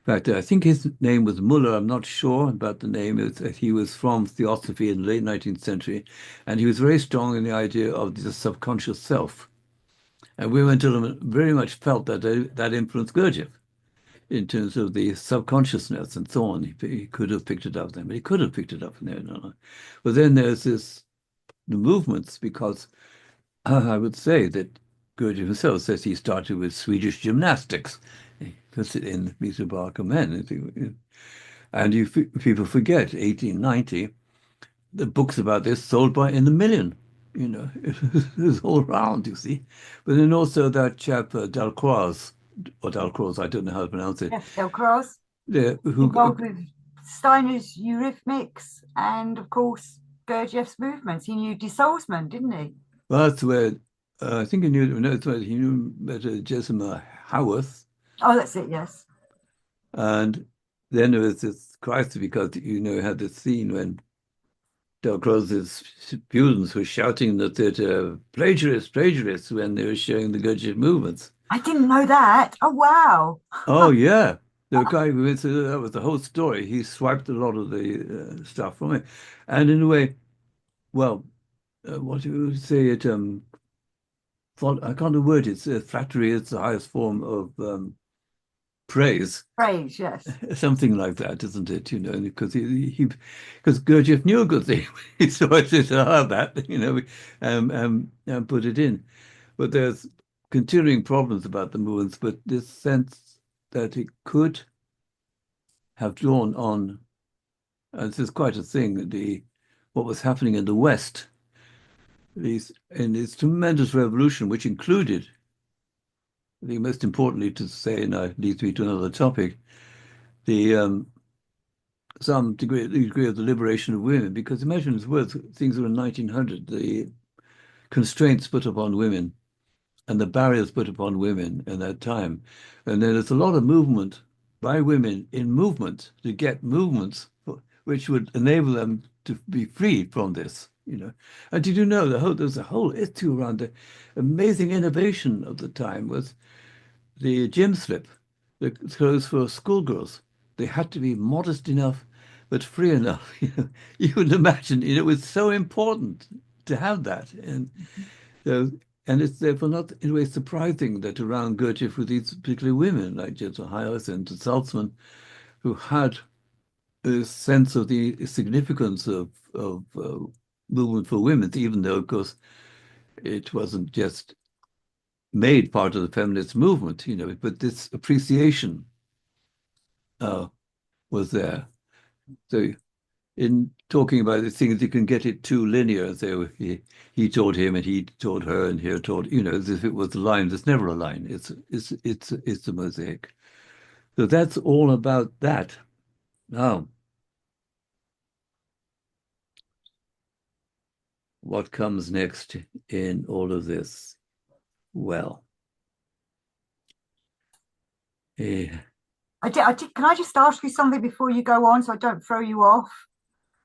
fact that I think his name was Muller. I'm not sure about the name. He was from Theosophy in the late 19th century, and he was very strong in the idea of the subconscious self. And Wim van der very much felt that that influenced Gurdjieff in terms of the subconsciousness and so on. He could have picked it up then, but he could have picked it up. No, no, no. But then there's the movements, because I would say that Gurdjieff himself says he started with Swedish gymnastics. He puts it in Mr. Barker Men. And people forget 1890, the books about this sold by in the million. It was all around, you see. But then also that chap Dalcroze, or Dalcroze, I don't know how to pronounce it, Yes, Delcroze, who involved with Steiner's eurythmics and, of course, Gurdjieff's movements. He knew De Salzman, didn't he? well, that's where I think he knew. No, it's where he knew better Jessica Howarth, Oh, that's it, yes. and then there was this crisis because had this scene when Delcroze's students were shouting that plagiarists, plagiarists when they were showing the Gurdjieff movements. I didn't know that. Oh, wow. Oh yeah, the guy who went through that was the whole story. He swiped a lot of the stuff from it, and in a way, well, what do you say? I can't the word. It's flattery. It's the highest form of praise, Praise, yes. something like that, isn't it? Because because Gurdjieff knew a good thing, so I said, that and put it in. But there's continuing problems about the movements, but this sense that it could have drawn on, and this is quite a thing, what was happening in the West, in this tremendous revolution, which included, I think most importantly to say, and it leads me to another topic, the some degree of the liberation of women, because imagine it's worth things were in 1900, the constraints put upon women and the barriers put upon women in that time. And then there's a lot of movement by women in movement to get movements which would enable them to be freed from this. And did you know there's a whole issue around the amazing innovation of the time was the gym slip, the clothes for schoolgirls. They had to be modest enough, but free enough. You would imagine, it was so important to have that. So, and it's therefore not in a way surprising that around Gurdjieff were these particular women like Jetta Hyers and Salzman, who had a sense of the significance of movement for women, even though, of course, it wasn't just made part of the feminist movement, but this appreciation uh, was there. So in talking about these things, you can get it too linear and say, oh, he told him and he told her and here told, as if it was a line. There's never a line. It's a mosaic. So that's all about that. Now, what comes next in all of this? Well, eh, Can I just ask you something before you go on so I don't throw you off?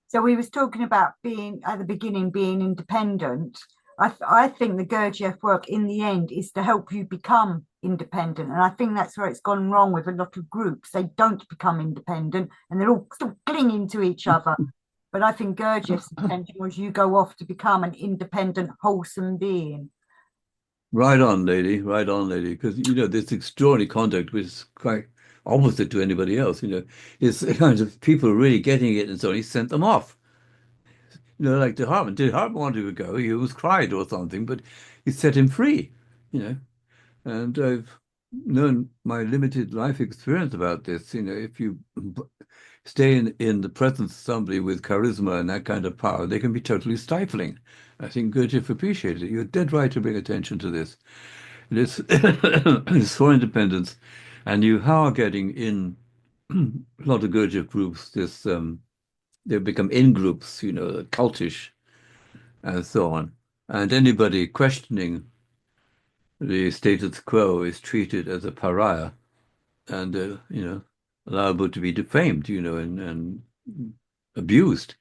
So we was talking about being at the beginning, being independent. I think the Gurdjieff work in the end is to help you become independent. And I think that's where it's gone wrong with a lot of groups. They don't become independent and they're all still clinging to each other. But I think Gurdjieff's intention was you go off to become an independent, wholesome being. right on, lady, right on, lady. Because this extraordinary conduct, which is quite opposite to anybody else. Is kind of people really getting it, and so he sent them off. Like De Hartmann. De Hartmann wanted to go. He was cried or something, but he set him free. You know, and I've known my limited life experience about this. If you stay in the presence of somebody with charisma and that kind of power, they can be totally stifling. I think Gurdjieff appreciated it. You're dead right to bring attention to this. It's, it's for independence, and you are getting in a lot of Gurdjieff groups. They become in groups, cultish and so on. And anybody questioning the status quo is treated as a pariah and liable to be defamed, and abused.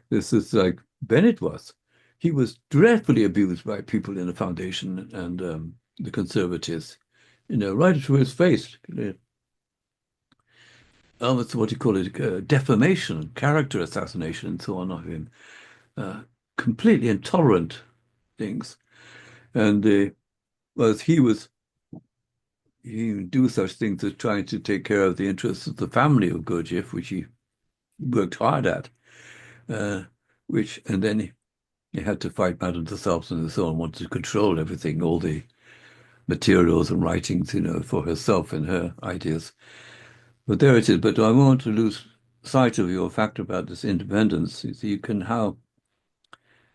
This is like Bennett was. He was dreadfully abused by people in the foundation and the conservatives, right to his face. Almost what you call it, defamation, character assassination, and so on of him. Uh, Completely intolerant things. And was he would do such things as trying to take care of the interests of the family of Gurdjieff, which he worked hard at. Uh, and then he had to fight Madame de Salps and so on, wanted to control everything, all the materials and writings, for herself and her ideas. But there it is. But I want to lose sight of your fact about this independence. You see,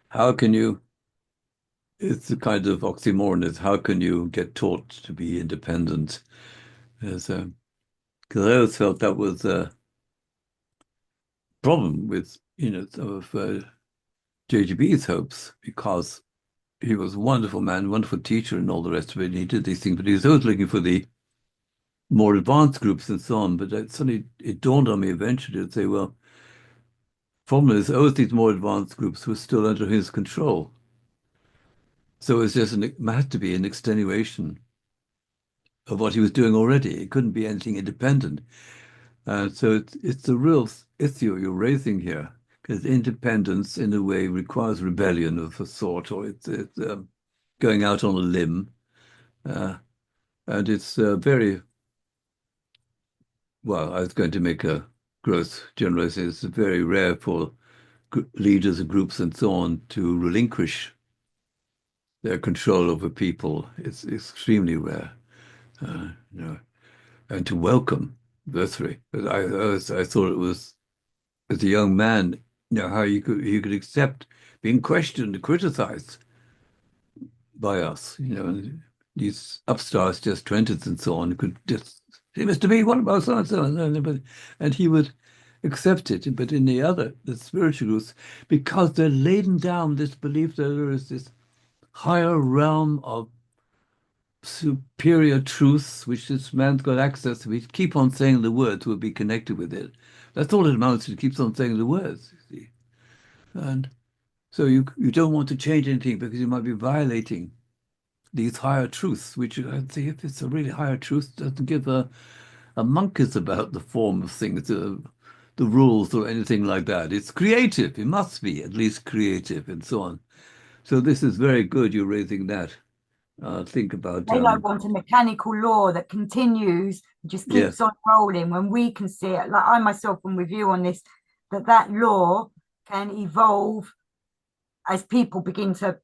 how can you, it's a kind of oxymoron, is how can you get taught to be independent? Because I always felt that was a problem with, some of JGB's hopes, because he was a wonderful man, wonderful teacher and all the rest of it. And he did these things, but he was always looking for the more advanced groups and so on. But suddenly it dawned on me eventually to say, well, problem is, always these more advanced groups were still under his control. So it had to be an extenuation of what he was doing already. It couldn't be anything independent. So it's a real issue you're raising here, because independence, in a way, requires rebellion of a sort, or it's going out on a limb, uh, and it's very well. I was going to make a gross generalization. It's very rare for leaders of groups and so on to relinquish their control over people. It's extremely rare, uh, you know, and to welcome birthright. But I thought it was, as a young man, how you could accept being questioned and criticized by us, and these upstarts, just Trentons and so on, could just say, Mr. B, what about so and so? And he would accept it. But in the spiritualists, because they're laden down this belief that there is this higher realm of superior truths, which this man's got access to. We keep on saying the words, we'll be connected with it. That's all it amounts to. It keeps on saying the words, you see. And so you don't want to change anything because you might be violating these higher truths, which I'd say, if it's a really higher truth, doesn't give a monkeys about the form of things, the rules or anything like that. It's creative. It must be at least creative and so on. So this is very good. You're raising that. Think about They like want a mechanical law that continues, just yeah. keeps on rolling when we can see it. Like I myself am with you on this, that law can evolve as people begin to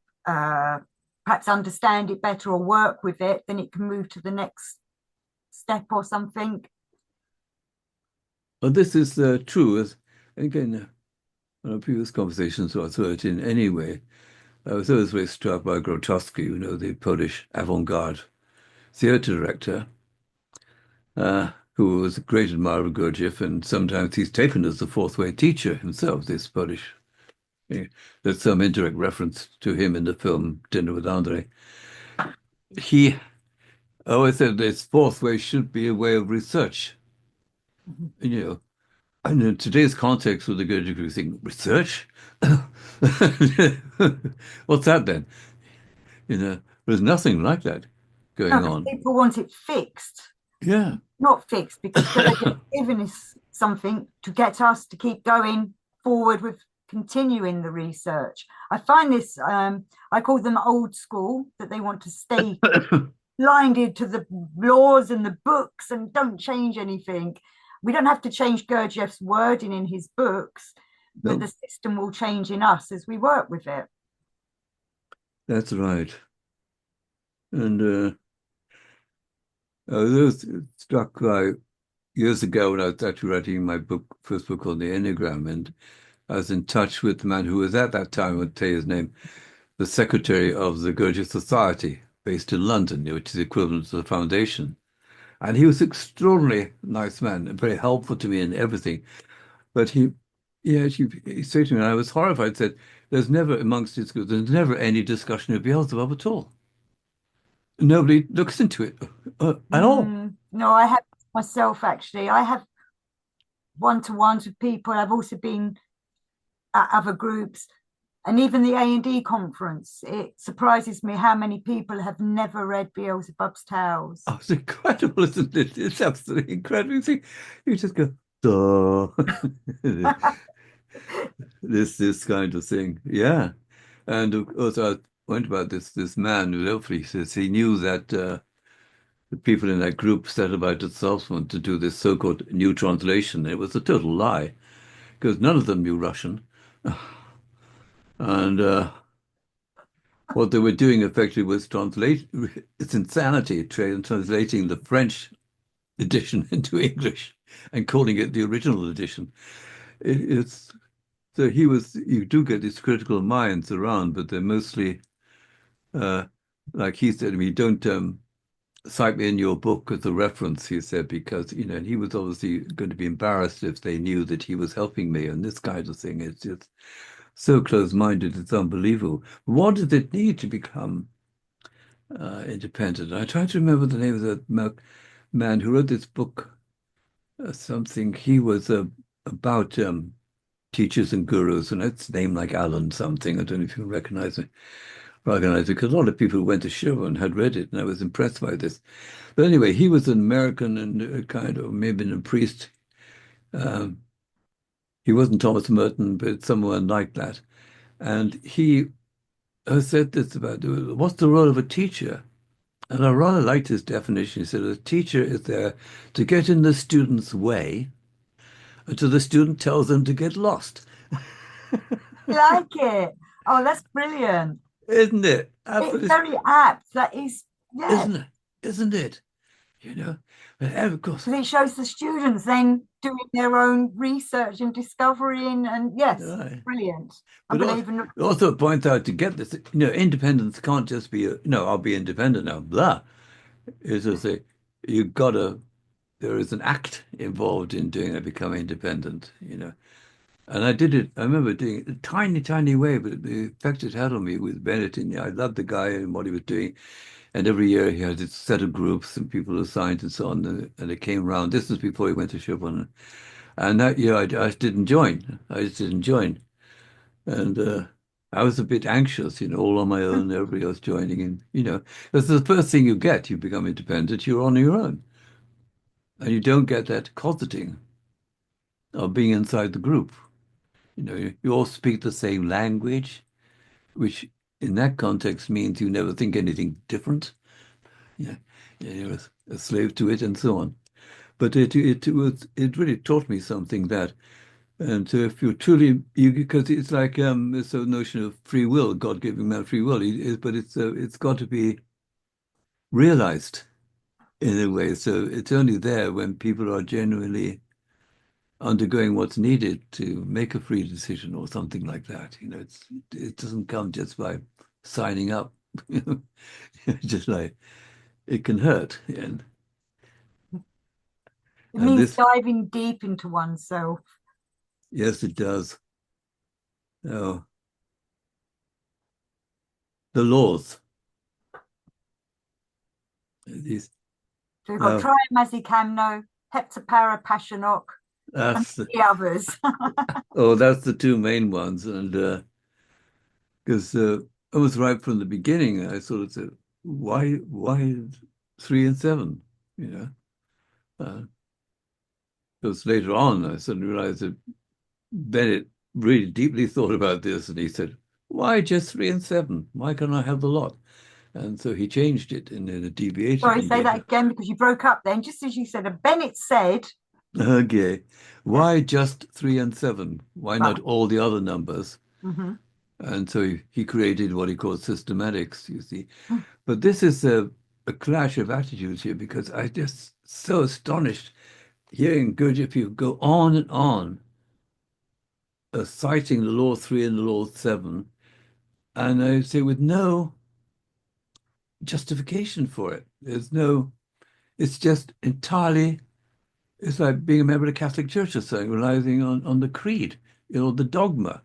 perhaps understand it better or work with it, then it can move to the next step or something. But this is true. As again, in our previous conversations, or so it in any way, I was always very struck by Grotowski, the Polish avant-garde theatre director, who was a great admirer of Gurdjieff, and sometimes he's taken as the fourth way teacher himself, this Polish Yeah. There's some indirect reference to him in the film Dinner with Andre. He always said this fourth way should be a way of research. You know, and in today's context with the Gurdjieff you think, research? What's that then? There's nothing like that No, going because on. people want it fixed. Yeah. Not fixed because Gurdjieff's given us something to get us to keep going forward with continuing the research. I find this, I call them old school, that they want to stay blinded to the laws and the books and don't change anything. We don't have to change Gurdjieff's wording in his books, but No, the system will change in us as we work with it. that's right. And I was struck by years ago when I was actually writing my first book on the Enneagram, and I was in touch with the man who was at that time, I'll tell you his name, the secretary of the Gurdjieff Society, based in London, which is equivalent to the foundation. And he was an extraordinarily nice man and very helpful to me in everything. But he said to me, and I was horrified, said, there's never amongst his group, there's never any discussion of Beelzebub at all. Nobody looks into it at all. No, I have myself actually. I have one-to-ones with people. I've also been at other groups and even the A&D conference. It surprises me how many people have never read Beelzebub's Tales. Oh, it's incredible, isn't it? It's absolutely incredible. You just go, duh. This kind of thing. Yeah. And of course, I went about this man who hopefully says he knew that the people in that group set about themselves want to do this so-called new translation. It was a total lie because none of them knew Russian. And what they were doing effectively was translate. It's insanity, translating the French edition into English and calling it the original edition. It's so you do get these critical minds around, but they're mostly, uh, like he said to me, don't cite me in your book as a reference, he said, because, and he was obviously going to be embarrassed if they knew that he was helping me and this kind of thing. It's just so close-minded, it's unbelievable. What does it need to become independent? I try to remember the name of that man who wrote this book, something, he was about teachers and gurus, and it's named like Alan something. I don't know if you recognize it, because a lot of people who went to Chevron had read it, and I was impressed by this. But anyway, he was an American and kind of maybe a priest. Um, he wasn't Thomas Merton, but someone like that. And he said this about what's the role of a teacher? And I rather liked his definition. He said a teacher is there to get in the student's way until the student tells them to get lost. I like it. Oh, that's brilliant. Isn't it? It's Absolutely, very apt. That is, yes, isn't it? Isn't it? You know, but of course, because it shows the students then doing their own research and discovering. And yes, uh, brilliant. I'm but going to also, even also point out to get this, independence can't just be, I'll be independent now, blah. It's just you've got to, there is an act involved in doing it, becoming independent. And I did it, I remember doing it a tiny, tiny way, but the effect it had on me with Bennett, and I loved the guy and what he was doing. And every year he had this set of groups and people assigned and so on, and it came around. This was before he went to Chevron. And that year I just didn't join. I just didn't join. And I was a bit anxious, all on my own, everybody else joining in. That's the first thing you get. You become independent, you're on your own. And you don't get that cosseting of being inside the group. You all speak the same language, which in that context means you never think anything different. Yeah, you're a slave to it and so on. But it really taught me something that, and so if you truly because it's like it's a notion of free will, God giving man free will, but it's got to be realized in a way. So it's only there when people are genuinely undergoing what's needed to make a free decision or something like that. It doesn't come just by signing up. Just like it can hurt, it and means this, diving deep into oneself. yes, it does. Oh. the laws. These, So we've got uh, triamazicamno, heptapara and that's the others. that's the two main ones, and because I was right from the beginning. I sort of said, why three and seven? You know, because later on I suddenly realized that Bennett really deeply thought about this, and he said, "Why just three and seven? Why can't I have the lot?" And so he changed it and then deviated Sorry, from say that later. again because you broke up then. Just as you said, and Bennett said, Okay, yeah, why just three and seven? Why right. not all the other numbers? Hmm. And so he created what he called systematics, you see. But this is a clash of attitudes here because I just so astonished hearing Gurdjieff people go on and on citing the law three and the law seven, and I say with no justification for it. There's no, it's just entirely, it's like being a member of the Catholic Church or something, relying on the creed, the dogma.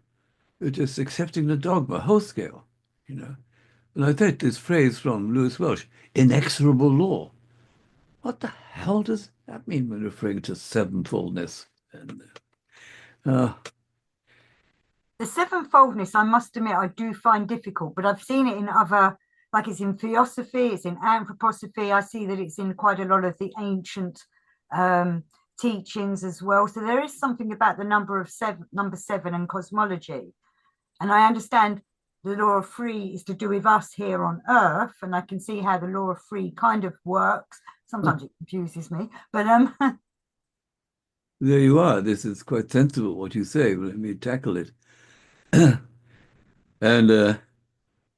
You're just accepting the dogma, whole scale, you know. And I think this phrase from Lewis Welsh, inexorable law. What the hell does that mean when referring to sevenfoldness? And, uh, The sevenfoldness, I must admit, I do find difficult, but I've seen it in other, like it's in theosophy, it's in anthroposophy. I see that it's in quite a lot of the ancient um, teachings as well. So there is something about the number seven, and cosmology. And I understand the law of three is to do with us here on Earth, and I can see how the law of three kind of works. Sometimes it confuses me, but there you are. This is quite sensible what you say. Let me tackle it. And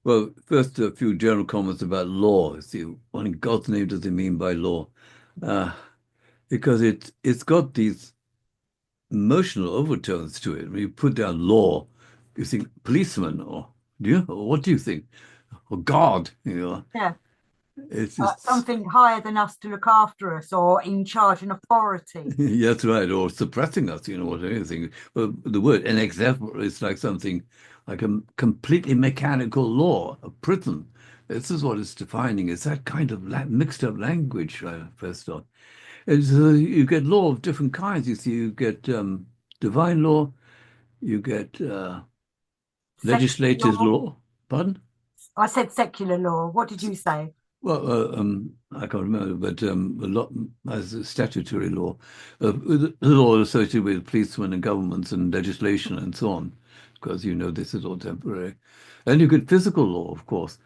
well, first, a few general comments about law. See, what in God's name does he mean by law? Uh, because it's got these emotional overtones to it. When you put down law, you think policeman, or do you? Or what do you think? Or God, yeah, it's something higher than us to look after us or in charge and authority. yeah, that's right, or suppressing us, what anything. But the word inexample is like something like a completely mechanical law, a prison. This is what it's defining. It's that kind of mixed up language, first off. And so you get law of different kinds. You see, you get divine law, you get Secular legislative law. law. Pardon? I said secular law. What did you say? Well, I can't remember, but a lot as a statutory law, the law associated with policemen and governments and legislation and so on, because this is all temporary. And you get physical law, of course,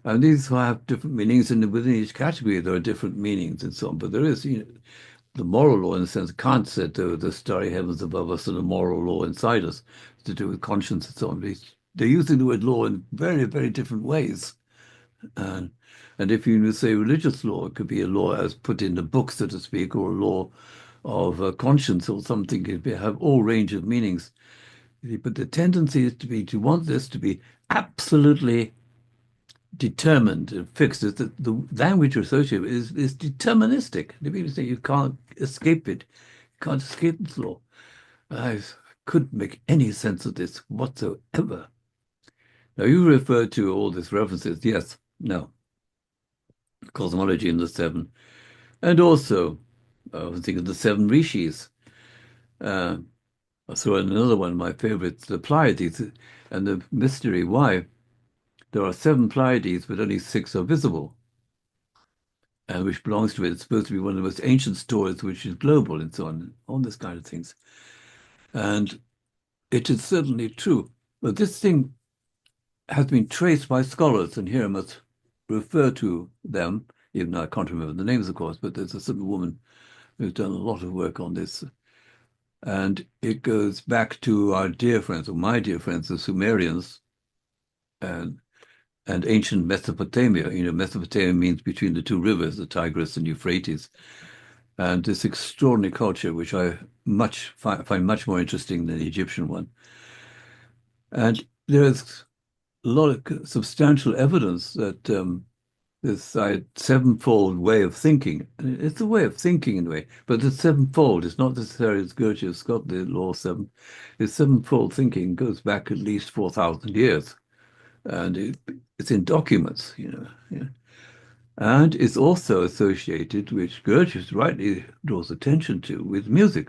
and these have different meanings, and within each category there are different meanings and so on. But there is, the moral law, in a sense, can't set the starry heavens above us and the moral law inside us to do with conscience and so on. They're using the word law in very, very different ways. And, and if you say religious law, it could be a law as put in the book, so to speak, or a law of conscience or something. It could have all range of meanings. But the tendency is to want this to be absolutely determined and fixed. Is that the language associated with is deterministic. The people say you can't escape it. You can't escape this law. I couldn't make any sense of this whatsoever. Now you refer to all these references. Yes, no. Cosmology in the seven. And also, I was thinking of the seven rishis. Uh, I'll throw in another one of my favorites, the Pleiades, and the mystery why there are seven Pleiades, but only six are visible, and which belongs to it. It's supposed to be one of the most ancient stories, which is global, and so on, all this kind of things. And it is certainly true. But this thing has been traced by scholars, and here I must refer to them, even though I can't remember the names, of course, but there's a certain woman who's done a lot of work on this. And it goes back to our dear friends, or my dear friends, the Sumerians and ancient Mesopotamia. Mesopotamia means between the two rivers, the Tigris and Euphrates. And this extraordinary culture, which I find much more interesting than the Egyptian one. And there's a lot of substantial evidence that this sevenfold way of thinking. It's a way of thinking in a way, but it's sevenfold. It's not necessarily as Gurdjieff's got the law seven. It's sevenfold thinking goes back at least 4,000 years. and it's in documents, yeah. And it's also associated, which Gurdjieff rightly draws attention to, with music.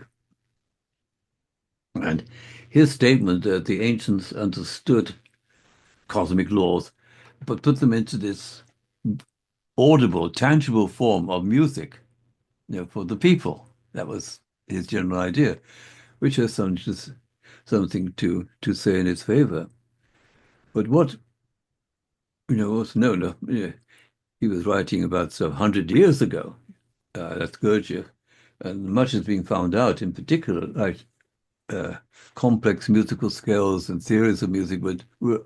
And his statement that the ancients understood cosmic laws, but put them into this audible, tangible form of music, for the people. That was his general idea, which has something to say in its favor. But what, was known, he was writing about 100 years ago. That's Gurdjieff. And much is being found out, in particular, like uh, complex musical scales and theories of music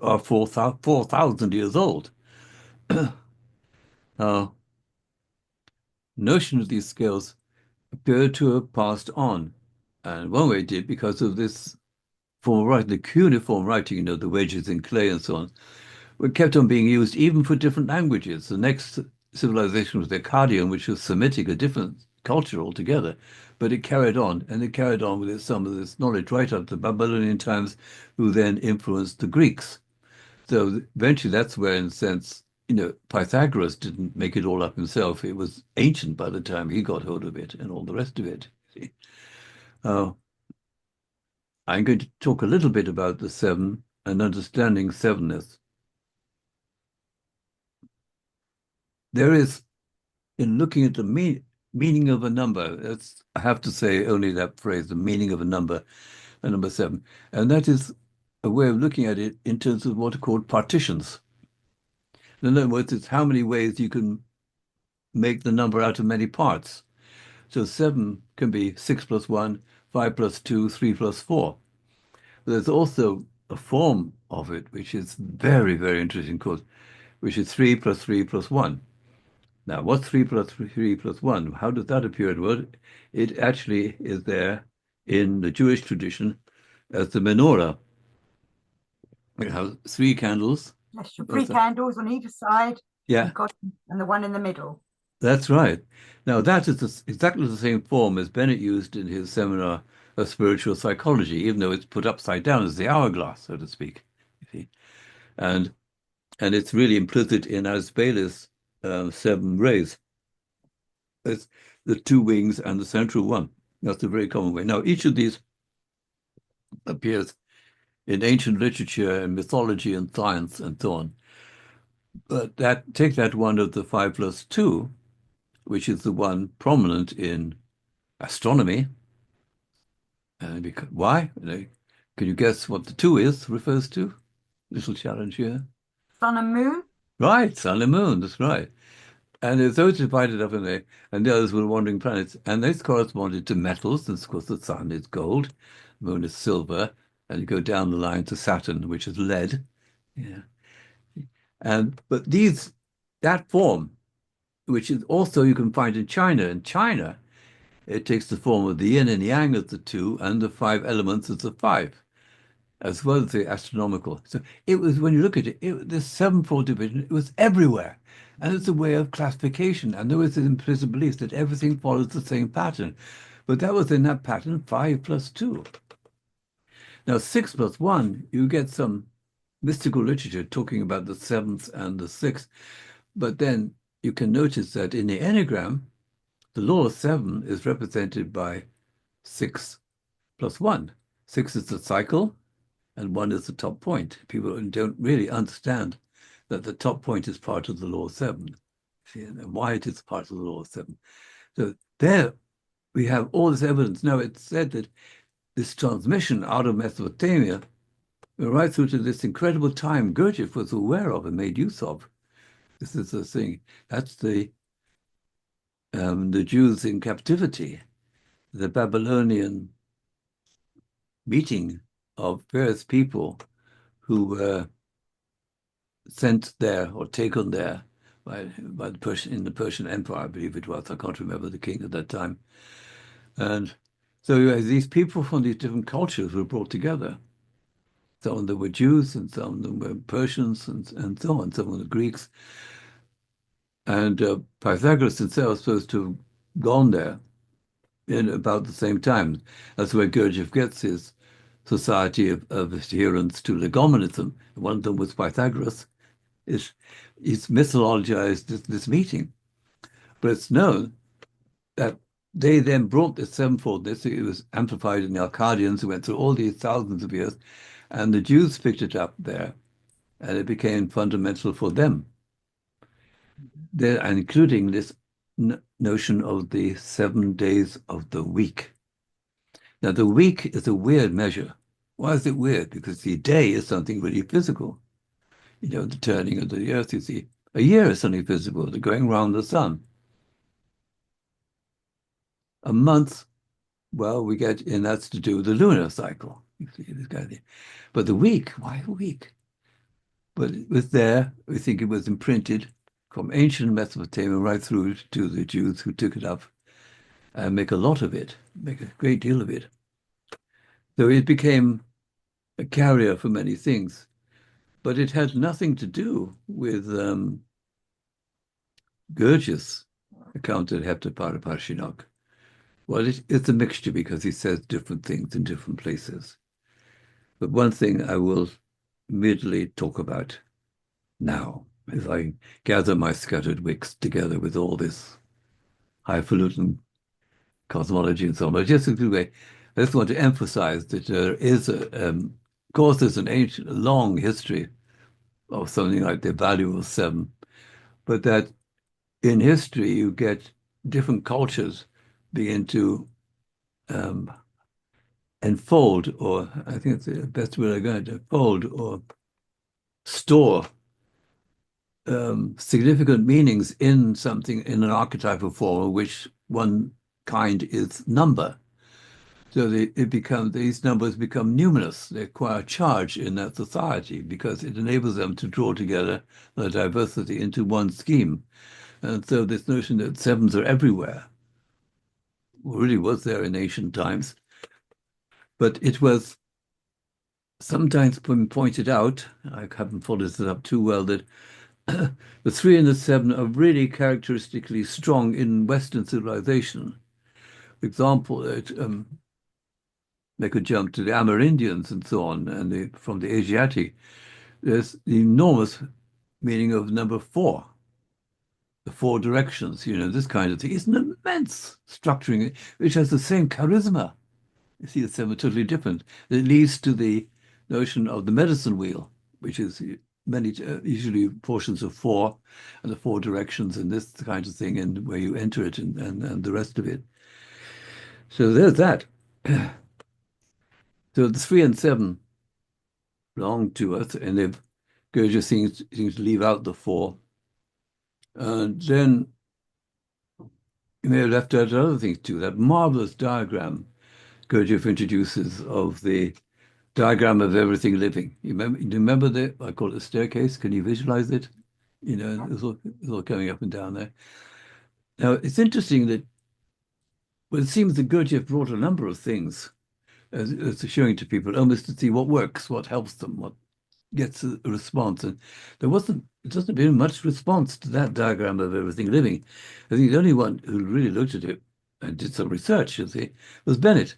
are 4,000 years old. Now, notion of these scales appear to have passed on. And one way it did because of this form of writing, the cuneiform writing, the wedges in clay and so on, were kept on being used even for different languages. The next civilization was the Akkadian, which was Semitic, a different culture altogether. But it carried on, and it carried on with some of this knowledge right up to Babylonian times, who then influenced the Greeks. So eventually that's where, in a sense, Pythagoras didn't make it all up himself. It was ancient by the time he got hold of it and all the rest of it. See? Uh, I'm going to talk a little bit about the seven and understanding sevenness. There is, in looking at the meaning of a number, I have to say only that phrase, the meaning of a number seven. And that is a way of looking at it in terms of what are called partitions. In other words, it's how many ways you can make the number out of many parts. So seven can be 6 plus 1, 5 plus 2, 3 plus 4. But there's also a form of it which is very, very interesting, which is 3 plus 3 plus 1. Now, what's 3 plus 3 plus 1? How does that appear in word? It actually is there in the Jewish tradition as the menorah. It has three candles. Yes, your three candles on either side, Yeah, and God, and the one in the middle. that's right. Now, that is exactly the same form as Bennett used in his seminar of spiritual psychology, even though it's put upside down as the hourglass, so to speak. You see? And and it's really implicit in Asbailis' seven rays. It's the two wings and the central one. That's a very common way. Now, each of these appears in ancient literature and mythology and science and so on. But take that one of the 5 plus 2, which is the one prominent in astronomy. And why? Can you guess what the 2 refers to? Little challenge here. Sun and moon. Right, sun and moon, that's right. And there's those divided up in there, and the others were wandering planets. And these corresponded to metals. And of course, the sun is gold, the moon is silver, and you go down the line to Saturn, which is lead. Yeah. But that form, which is also you can find in China. In China, it takes the form of the yin and yang as the two, and the five elements as the five, as well as the astronomical. So it was, when you look at it, this sevenfold division, it was everywhere. And it's a way of classification. And there was this implicit belief that everything follows the same pattern. But that was in that pattern 5 plus 2. Now, 6 plus 1, you get some mystical literature talking about the seventh and the sixth. But then you can notice that in the enneagram, the law of 7 is represented by 6 plus 1. 6 is the cycle, and 1 is the top point. People don't really understand that the top point is part of the law of 7, and why it is part of the law of 7. So there we have all this evidence. Now, it's said that this transmission out of Mesopotamia right through to this incredible time Gurdjieff was aware of and made use of. This is the thing. That's the Jews in captivity, the Babylonian meeting of various people who were sent there or taken there by the Persian, in the Persian Empire, I believe it was. I can't remember the king at that time. And so these people from these different cultures were brought together. Some of them were Jews, and some of them were Persians, and so on. Some of them were Greeks. And Pythagoras himself was supposed to have gone there in about the same time. That's where Gurdjieff gets his society of adherents to legomenism. One of them was Pythagoras. Is He's mythologized this meeting, but it's known that they then brought this sevenfoldness. It was amplified in the Arcadians who went through all these thousands of years, and the Jews picked it up there, and it became fundamental for them. There, including this notion of the 7 days of the week. Now, the week is a weird measure. Why is it weird? Because the day is something really physical. The turning of the earth, you see. A year is something physical, the going around the sun. A month, well, we get, and that's to do with the lunar cycle. You see this kind of thing. But the week, why a week? But it was there, we think it was imprinted from ancient Mesopotamia right through to the Jews who took it up and make a lot of it, make a great deal of it. So it became a carrier for many things, but it had nothing to do with Gurdjieff's account of Heptapara. Well, it's a mixture because he says different things in different places. But one thing I will immediately talk about now as I gather my scattered wits together with all this highfalutin cosmology and so on. But just a good way, I just want to emphasize that there is of course, there's an ancient, long history of something like the value of seven, but that in history you get different cultures begin to enfold, or I think it's the best word I'm going to fold or store significant meanings in something in an archetypal form, which one kind is number. So these numbers become numinous. They acquire charge in that society because it enables them to draw together the diversity into one scheme. And so this notion that sevens are everywhere really was there in ancient times. But it was sometimes pointed out, I haven't followed this up too well, that the 3 and the 7 are really characteristically strong in Western civilization. For example, they could jump to the Amerindians and so on, and from the Asiatic. There's the enormous meaning of number 4, the 4 directions, this kind of thing. It's an immense structuring, which has the same charisma. You see, it's totally different. It leads to the notion of the medicine wheel, which is usually portions of 4 and the 4 directions and this kind of thing, and where you enter it and the rest of it. So there's that. So the 3 and 7 belong to us, and Gurdjieff seems to leave out the 4. And then you may have left out other things too. That marvelous diagram Gurdjieff introduces of the diagram of everything living. You remember that? I call it a staircase. Can you visualize it? It's all coming up and down there. Now, it's interesting that it seems that Gurdjieff brought a number of things as showing to people, almost to see what works, what helps them, what gets a response. And it doesn't appear much response to that diagram of everything living. I think the only one who really looked at it and did some research, you see, was Bennett.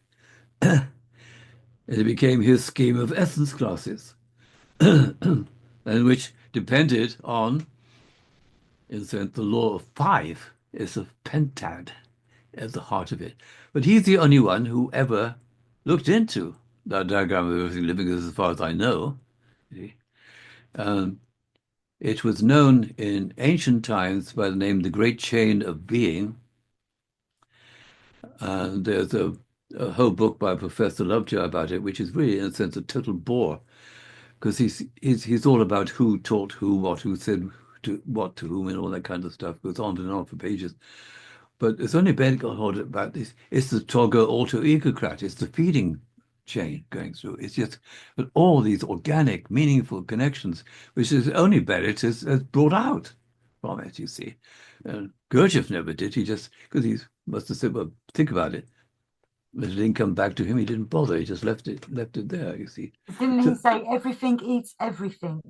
And it became his scheme of essence classes, and which depended on, in a sense, the law of 5 is a pentad at the heart of it. But he's the only one who ever looked into that diagram of everything living, as far as I know. It was known in ancient times by the name the Great Chain of Being. There's a whole book by Professor Lovejoy about it, which is really, in a sense, a total bore, because he's all about who taught who what, who said what to whom, and all that kind of stuff. Goes on and on for pages. But it's only Ben got hold about this. It's the Togo alter egocrat. It's the feeding chain going through. It's just, but all these organic, meaningful connections, which is only Bennett has brought out from it, you see. Gurdjieff never did. He just, because he must have said, well, think about it. But it didn't come back to him. He didn't bother. He just left it there, you see. Didn't he say everything eats everything?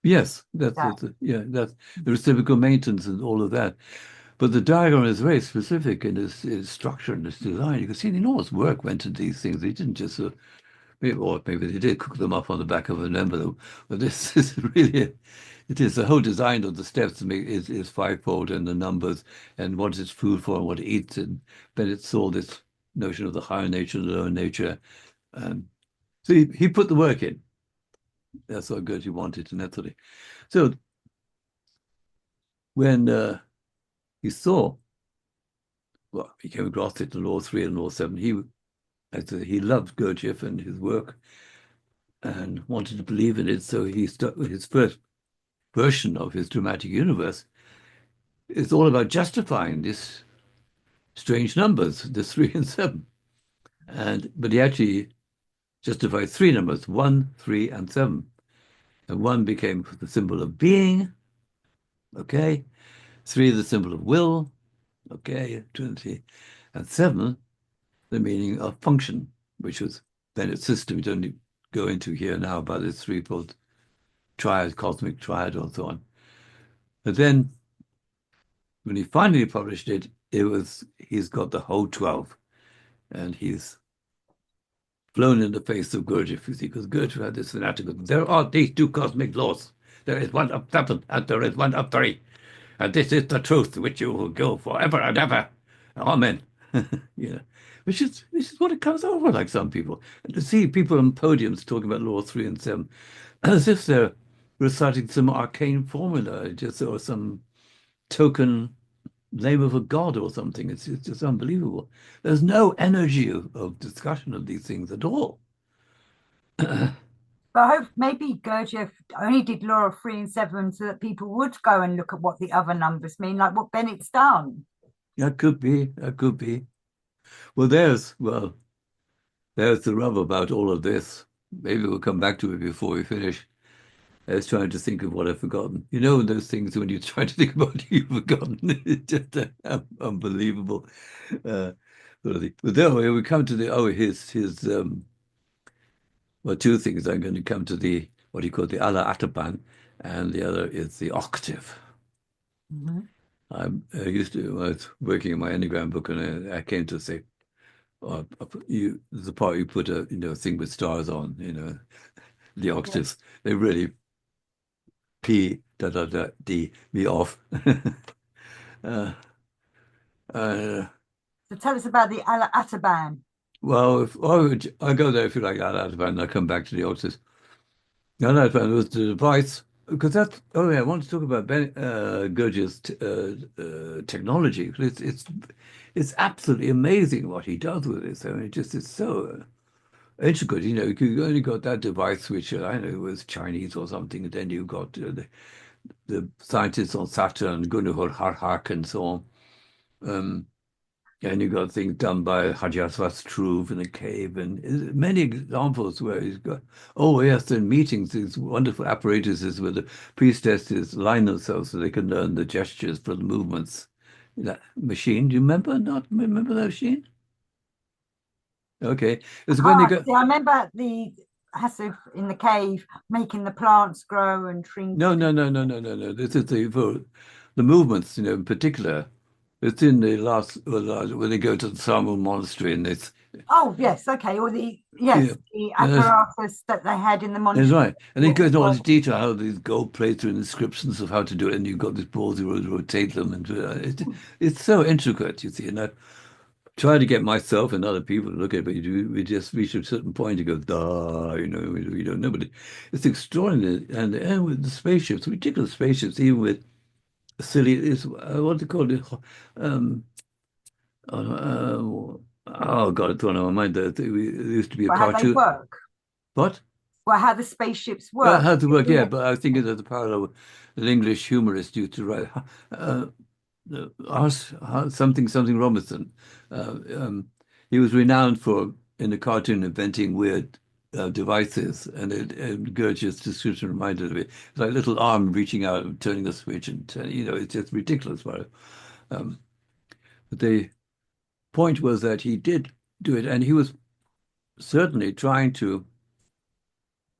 Yes, that's the reciprocal maintenance and all of that. But the diagram is very specific in its structure and its design. You can see the enormous work went into these things. They didn't just or maybe they did cook them up on the back of an envelope. But this is really, it is the whole design of the steps is fivefold, and the numbers and what it's food for and what it eats. And Bennett saw this notion of the higher nature and the lower nature. Um, so he put the work in. That's what Gurdjieff wanted, and that's what he. So when he saw, well, he came across it, the law 3 and law 7, he loved Gurdjieff and his work and wanted to believe in it. So he started his first version of his dramatic universe. It's all about justifying this strange numbers, the 3 and 7. But he actually justified three numbers, 1, 3, and 7. And 1 became the symbol of being, okay. 3, the symbol of will, okay, Trinity. And 7, the meaning of function, which was Bennett's system. We don't go into here now about this threefold triad, cosmic triad, and so on. But then when he finally published it, he's got the whole 12, and he's flown in the face of Gurdjieff, you see, because Gurdjieff had this fanatical, there are these two cosmic laws. There is one of 7 and there is one of 3. And this is the truth which you will go forever and ever. Amen. You know, which is what it comes over like some people. And to see people on podiums talking about law 3 and 7, as if they're reciting some arcane formula, just or some token name of a god or something. It's just unbelievable. There's no energy of discussion of these things at all. But I hope maybe Gurdjieff only did law of 3 and 7 so that people would go and look at what the other numbers mean, like what Bennett's done. That could be. That could be. Well, there's the rub about all of this. Maybe we'll come back to it before we finish. I was trying to think of what I've forgotten. You know, those things when you try to think about it, you've forgotten. It's just unbelievable. Uh, sort of thing. But then we come to his well, two things. I'm going to come to the what he called the ala atapan, and the other is the octave. Mhm. I used to, when I was working in my enneagram book, and I came to say, the part you put a thing with stars on, the octaves, Yes. they really P da da da D me off. uh, uh, So tell us about the Ataban. well, if I go there if you like that out of and I come back to the octaves. The other band was the device because that's yeah, I want to talk about Gurdjieff's technology. It's absolutely amazing what he does with this. I mean, it just is so intricate. You only got that device, which I know was Chinese or something, and then you got the scientists on Saturn, Gunnar Harhak, and so on. Um, and you got things done by Hajar Struve in a cave, and many examples where he's got, oh yes, in meetings, these wonderful apparatuses where the priestesses line themselves so they can learn the gestures for the movements. That machine, do you remember? Not remember that machine? Okay, it I was when they can't got see. I remember the Hassif in the cave making the plants grow and shrink. no, no, no, no, no, no, no. This is for the movements, in particular. It's in the when they go to the Samuel Monastery, and it's Oh yes, okay. Or the yeah, yes, the and apparatus that they had in the that's monastery. right. And it goes into all this detail how these gold plates are in inscriptions of how to do it, and you've got these balls you rotate them, and it's so intricate, you see. And I try to get myself and other people to look at it, but we just reach a certain point and go, duh, we don't know. But it's extraordinary, and with the spaceships, ridiculous spaceships, even with silly, is what they call it, um, oh God, it's gone out of my mind. There used to be a Well, how they cartoon. work. What? Well, how the spaceships Well, work. how to work, yeah, Yeah. but I think there's a parallel. An English humorist used to write uh, something Robinson. Uh, um, he was renowned for in the cartoon inventing weird devices, and Gurdjieff's description reminded of it. It's like a little arm reaching out and turning a switch, and it's just ridiculous. Um, but the point was that he did do it, and he was certainly trying to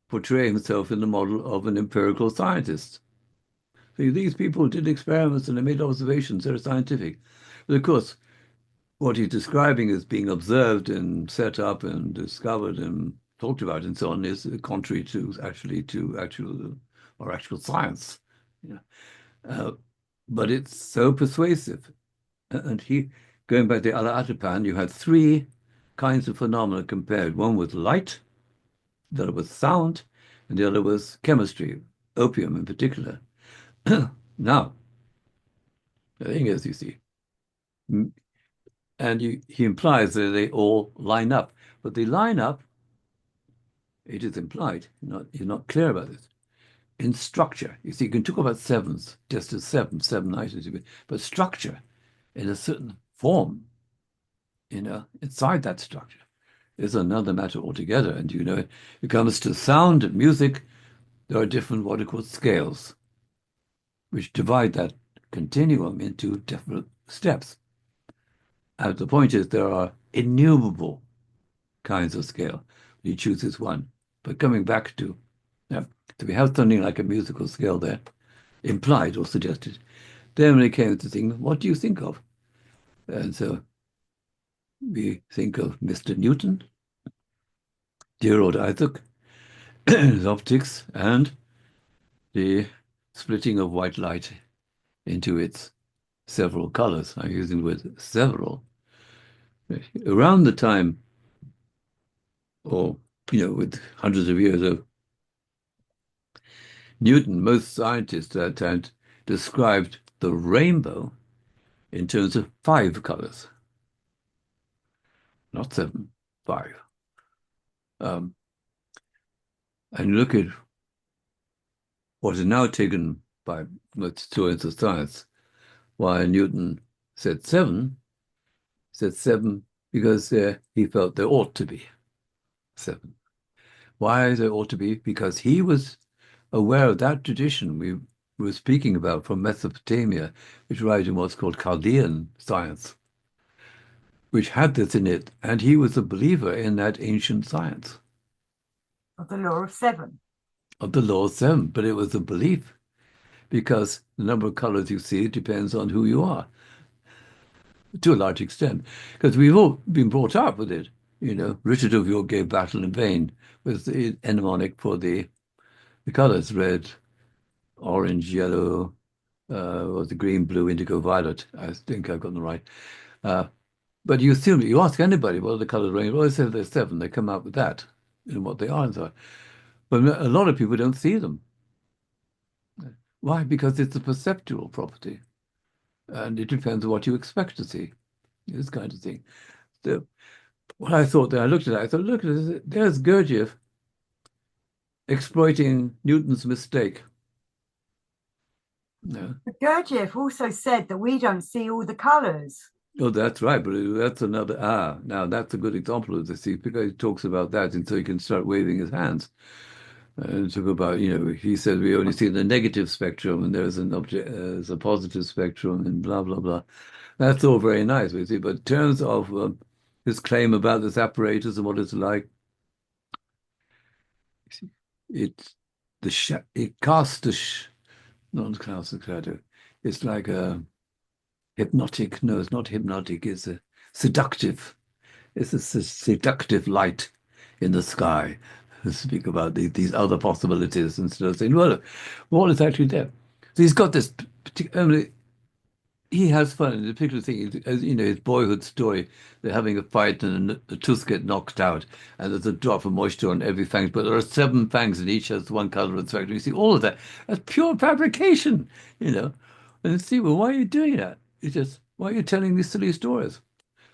portray himself in the model of an empirical scientist. See, these people did experiments and they made observations. They're scientific. But of course, what he's describing is being observed and set up and discovered and talked about and so on is contrary to actual science. You know. Uh, but it's so persuasive. And going back to Eliot, you had three kinds of phenomena compared. One was light, the other was sound, and the other was chemistry, opium in particular. Now, the thing is, you see, and he implies that they all line up, but they line up, it is implied, you're not clear about this, in structure. You see, you can talk about sevens, just as seven items, but structure in a certain form, inside that structure is another matter altogether. And it comes to sound and music, there are different what are called scales, which divide that continuum into different steps. And the point is there are innumerable kinds of scale. You choose this one. But coming back to, yeah, so we have something like a musical scale there, implied or suggested. Then when it came to think, what do you think of? And so we think of Mr. Newton, dear old Isaac, his optics, and the splitting of white light into its several colors. I'm using the word several. Around the time, or, with hundreds of years of Newton, most scientists at that time described the rainbow in terms of five colors, not seven, five. Um, and look at what is now taken by most historians of science, why Newton said seven because he felt there ought to be seven. Why there ought to be? Because he was aware of that tradition we were speaking about from Mesopotamia, which relied on what's called Chaldean science, which had this in it, and he was a believer in that ancient science Of the law of seven. of the law of seven. But it was a belief because the number of colors you see depends on who you are to a large extent. Because we've all been brought up with it. Richard of York gave battle in vain was the mnemonic for the colors, red, orange, yellow, or the green, blue, indigo, violet. I think I've gotten it right. Uh, but you ask anybody what are the colors rainbow, they say there's seven. They come out with that and what they are and so on. But a lot of people don't see them. Why? Because it's a perceptual property, and it depends on what you expect to see. This kind of thing. So what I thought, I looked at it, I thought, look at this. There's Gurdjieff exploiting Newton's mistake. No. But Gurdjieff also said that we don't see all the colours. Oh, that's right, but that's another now that's a good example of this. Because he talks about that, and so he can start waving his hands and talk about, he says we only see the negative spectrum, and there's a positive spectrum, and blah blah blah. That's all very nice, we see. But in terms of his claim about this apparatus and what it's like, it it casts not casts a shadow. It's like a hypnotic. No, it's not hypnotic. It's a seductive. It's a seductive light in the sky. Speak about these other possibilities instead of saying, well, what is actually there? So he's got this particular. He has fun in the particular thing, as his boyhood story. They're having a fight and the tooth get knocked out, and there's a drop of moisture on every fang, but there are seven fangs and each has one color and spectrum. You see all of that. That's pure fabrication, you know. And you see, well, why are you doing that? It's just, why are you telling these silly stories?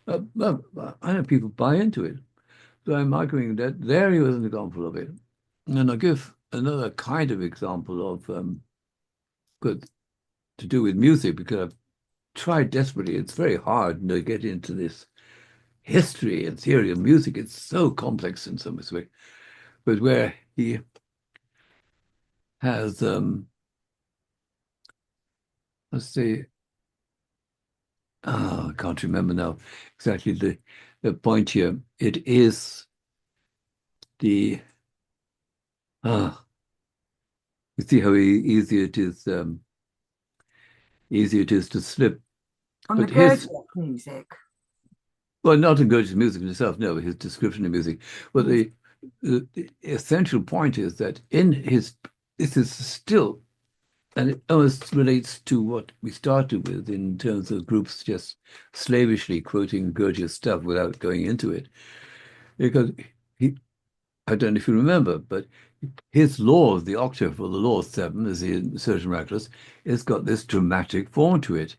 Well, I know people buy into it. So I'm arguing that there he was an example of it. And I'll give another kind of example of good to do with music because I've tried desperately. It's very hard to get into this history and theory of music. It's so complex in some way. But where he has, let's see, I can't remember now exactly the point here. It is the, ah, you see how easy it is to slip. On the But his, Gurdjieff music. well, not in Gurdjieff's music himself, no, his description of music. But Mm. The essential point is that in his, this is still, and it almost relates to what we started with in terms of groups just slavishly quoting Gurdjieff's stuff without going into it. Because he, I don't know if you remember, but his law of the octave, or the law of seven, as in Surgeon Miraculous, it's got this dramatic form to it.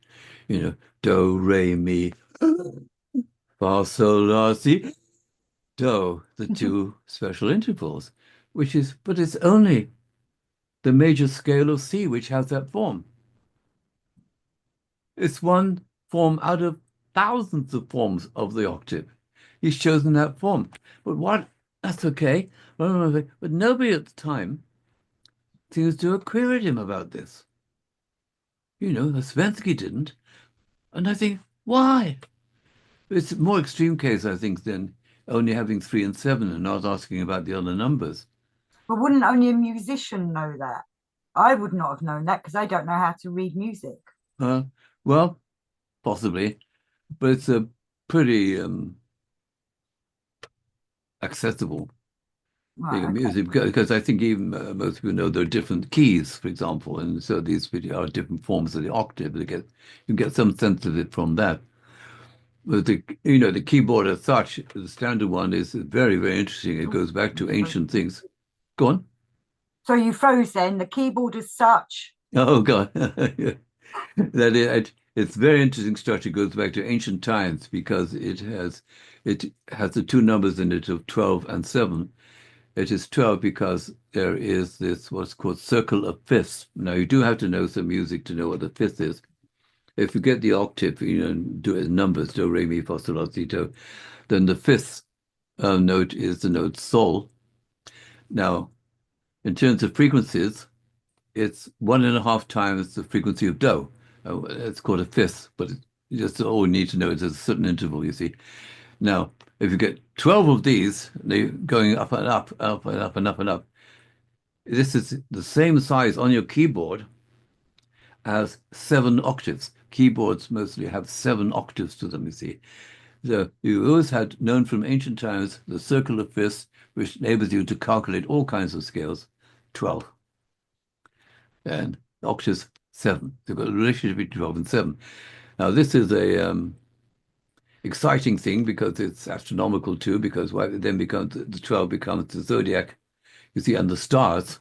You know, do, re, mi, fa, sol, la, si, do, the two special intervals, which is, but it's only the major scale of C which has that form. It's one form out of thousands of forms of the octave. He's chosen that form. But what? That's okay. But nobody at the time seems to have queried him about this. You know, Svensky didn't. And I think, why? It's a more extreme case, I think, than only having three and seven and not asking about the other numbers. But wouldn't only a musician know that? I would not have known that because I don't know how to read music. Uh, well, possibly, but it's a pretty accessible thing Right, of okay. music because I think even most people know there are different keys, for example, and so these video are different forms of the octave. You get some sense of it from that. But the keyboard as such, the standard one is very, very interesting. It goes back to ancient things. Go on. So you froze then, the keyboard as such. Oh God. It's very interesting structure. It goes back to ancient times because it has the two numbers in it of 12 and 7. It is 12 because there is this what's called circle of fifths. Now you do have to know some music to know what the fifth is. If you get the octave, do it in numbers, do, re, mi, fa, sol, la, si, do, then the fifth note is the note sol. Now, in terms of frequencies, it's 1.5 times the frequency of do. It's called a fifth, but you just all you need to know is there's a certain interval, you see. Now, if you get 12 of these, they're going up and up, up and up and up and up. This is the same size on your keyboard as 7 octaves. Keyboards mostly have 7 octaves to them, you see. So you always had known from ancient times the circle of fifths, which enables you to calculate all kinds of scales, 12. And octaves, 7. They've got a relationship between 12 and 7. Now, this is a exciting thing because it's astronomical too, because it then becomes the 12 becomes the zodiac, you see, and the stars.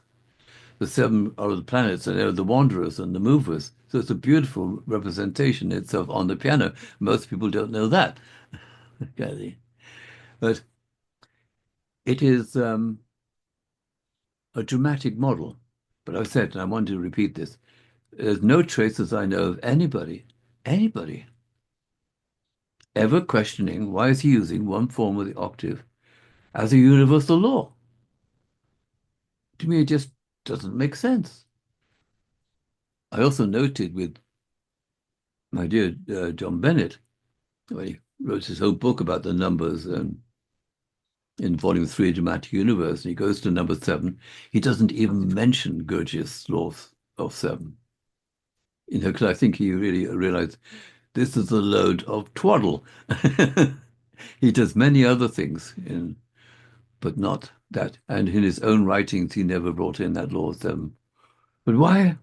The 7 are the planets, and they're the wanderers and the movers. So it's a beautiful representation itself on the piano. Most people don't know that. Okay. But it is a dramatic model. But I've said, and I want to repeat this, there's no traces I know of anybody ever questioning why is he using one form of the octave as a universal law. To me, it just doesn't make sense. I also noted with my dear John Bennett, when he wrote his whole book about the numbers in volume 3 of Dramatic Universe, and he goes to number 7, he doesn't even mention Gurdjieff's law of 7. Because I think he really realized this is a load of twaddle. He does many other things, but not that. And in his own writings, he never brought in that law of 7. But why?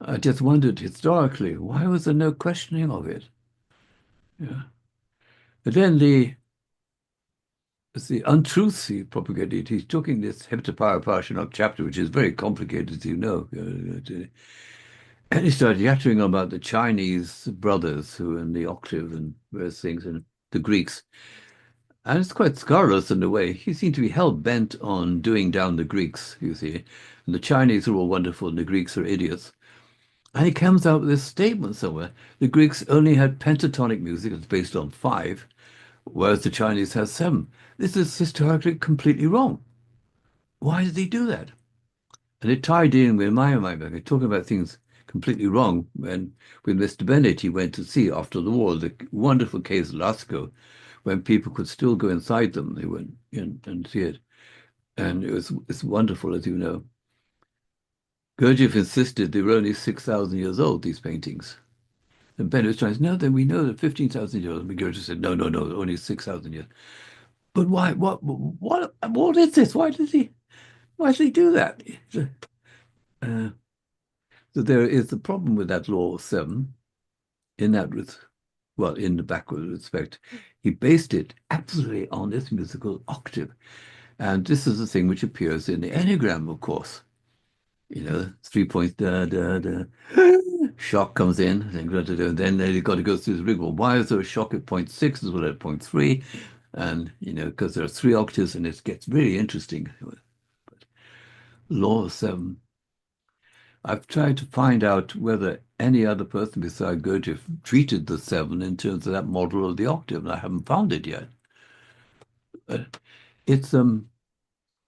I just wondered historically, why was there no questioning of it? Yeah. But then the untruths he propagated, he took in this Heptapower Parshinok chapter, which is very complicated, as you know. And he started yattering about the Chinese brothers who are in the octave and various things, and the Greeks. And it's quite scurrilous in a way. He seemed to be hell-bent on doing down the Greeks, you see. And the Chinese are all wonderful, and the Greeks are idiots. And he comes out with this statement somewhere. The Greeks only had pentatonic music, it's based on 5, whereas the Chinese has 7. This is historically completely wrong. Why did he do that? And it tied in with my book, talking about things completely wrong. When with Mr. Bennett, he went to see after the war the wonderful caves of Lascaux, when people could still go inside them. They went in and see it, and it's wonderful, as you know. Gurdjieff insisted they were only 6,000 years old, these paintings. And Bennett was trying to say, no, then we know that 15,000 years old. And Gurdjieff said, no, only 6,000 years. But why? What is this? Why does he do that? Uh, so there is the problem with that law of seven in that well, in the backward respect, he based it absolutely on this musical octave. And this is the thing which appears in the enneagram, of course. 3 points, da, da, da. Shock comes in, then you've got to go through the rigmarole. Why is there a shock at point six as well as at point three? And, because there are three octaves and it gets really interesting. Law of seven. I've tried to find out whether any other person besides Gurdjieff treated the seven in terms of that model of the octave, and I haven't found it yet. But it's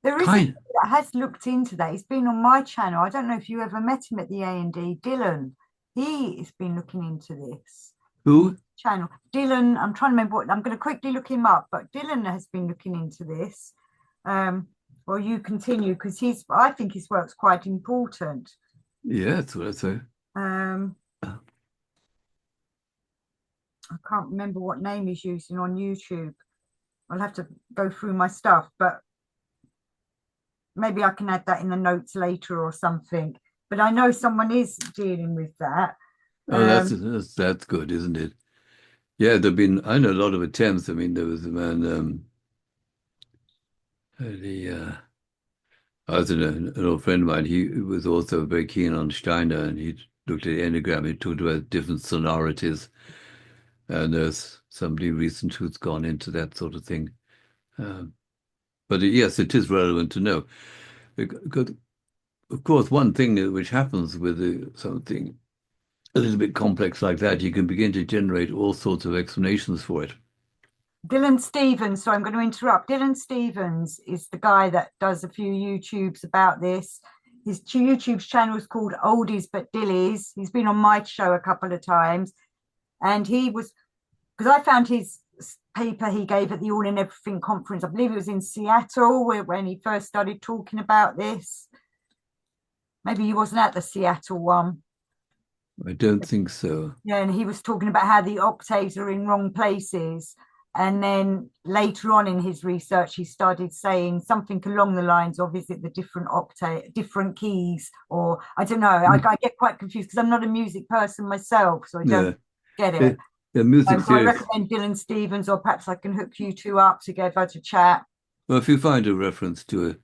There is a kind guy that has looked into that. He's been on my channel. I don't know if you ever met him at the A&D, Dylan. He has been looking into this on his who? channel. Dylan, I'm trying to remember what, I'm going to quickly look him up, but Dylan has been looking into this. Well, you continue because I think his work's quite important. Yeah, that's what I say. Um, I can't remember what name he's using on YouTube. I'll have to go through my stuff, but maybe I can add that in the notes later or something. But I know someone is dealing with that. Oh, Um, that's good, isn't it? Yeah, there've been I know a lot of attempts. I mean, there was a man, the I was an old friend of mine. He was also very keen on Steiner, and he looked at the enneagram. He talked about different sonorities, and there's somebody recent who's gone into that sort of thing. Um, but yes, it is relevant to know. Because, of course, one thing which happens with something a little bit complex like that, you can begin to generate all sorts of explanations for it. Dylan Stevens, so I'm going to interrupt. Dylan Stevens is the guy that does a few YouTubes about this. His YouTube's channel is called Oldies But Dillies. He's been on my show a couple of times. And he was, because I found his paper he gave at the All in Everything conference. I believe it was in Seattle when he first started talking about this. Maybe he wasn't at the Seattle one. I don't think so. Yeah, and he was talking about how the octaves are in wrong places. And then later on in his research, he started saying something along the lines of, is it the different octave, different keys? Or I don't know. I get quite confused because I'm not a music person myself, so I don't Yeah, get it. the, the music So I theory. recommend Dylan Stevens, or perhaps I can hook you two up together to chat. Well, if you find a reference to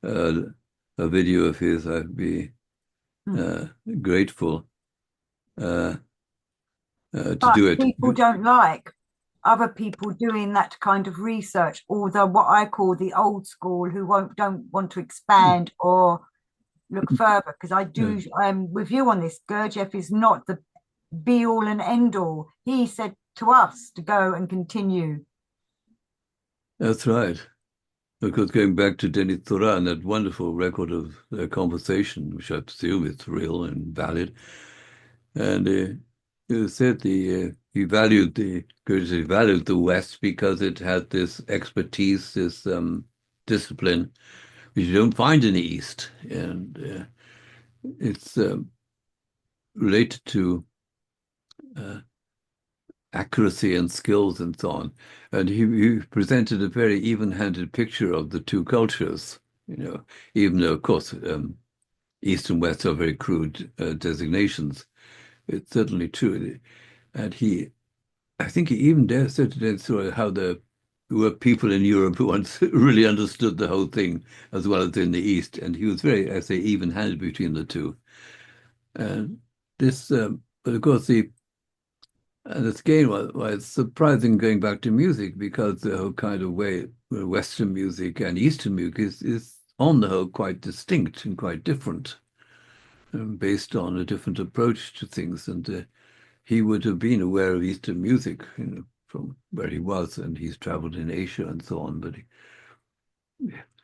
a video of his, I'd be Hmm. uh, grateful uh, to But do it. people don't like other people doing that kind of research, or the what I call the old school who don't want to expand or look further. Because I Yeah, do, I'm with you on this. Gurdjieff is not the be all and end all. He said to us to go and continue. that's right. Of course, going back to Denis Thorat and that wonderful record of their conversation, which I presume is real and valid, and he said Gurdjieff valued the West because it had this expertise, this discipline, which you don't find in the East, and it's related to uh, accuracy and skills and so on. And he presented a very even-handed picture of the two cultures, even though, of course, East and West are very crude designations. It's certainly true. And I think he even said today sort of how there were people in Europe who really understood the whole thing as well as in the East. And he was very, I say, even-handed between the two. And but of course, and it's again why it's surprising going back to music because the whole kind of way Western music and Eastern music is on the whole quite distinct and quite different, based on a different approach to things. And he would have been aware of Eastern music, from where he was, and he's traveled in Asia and so on. But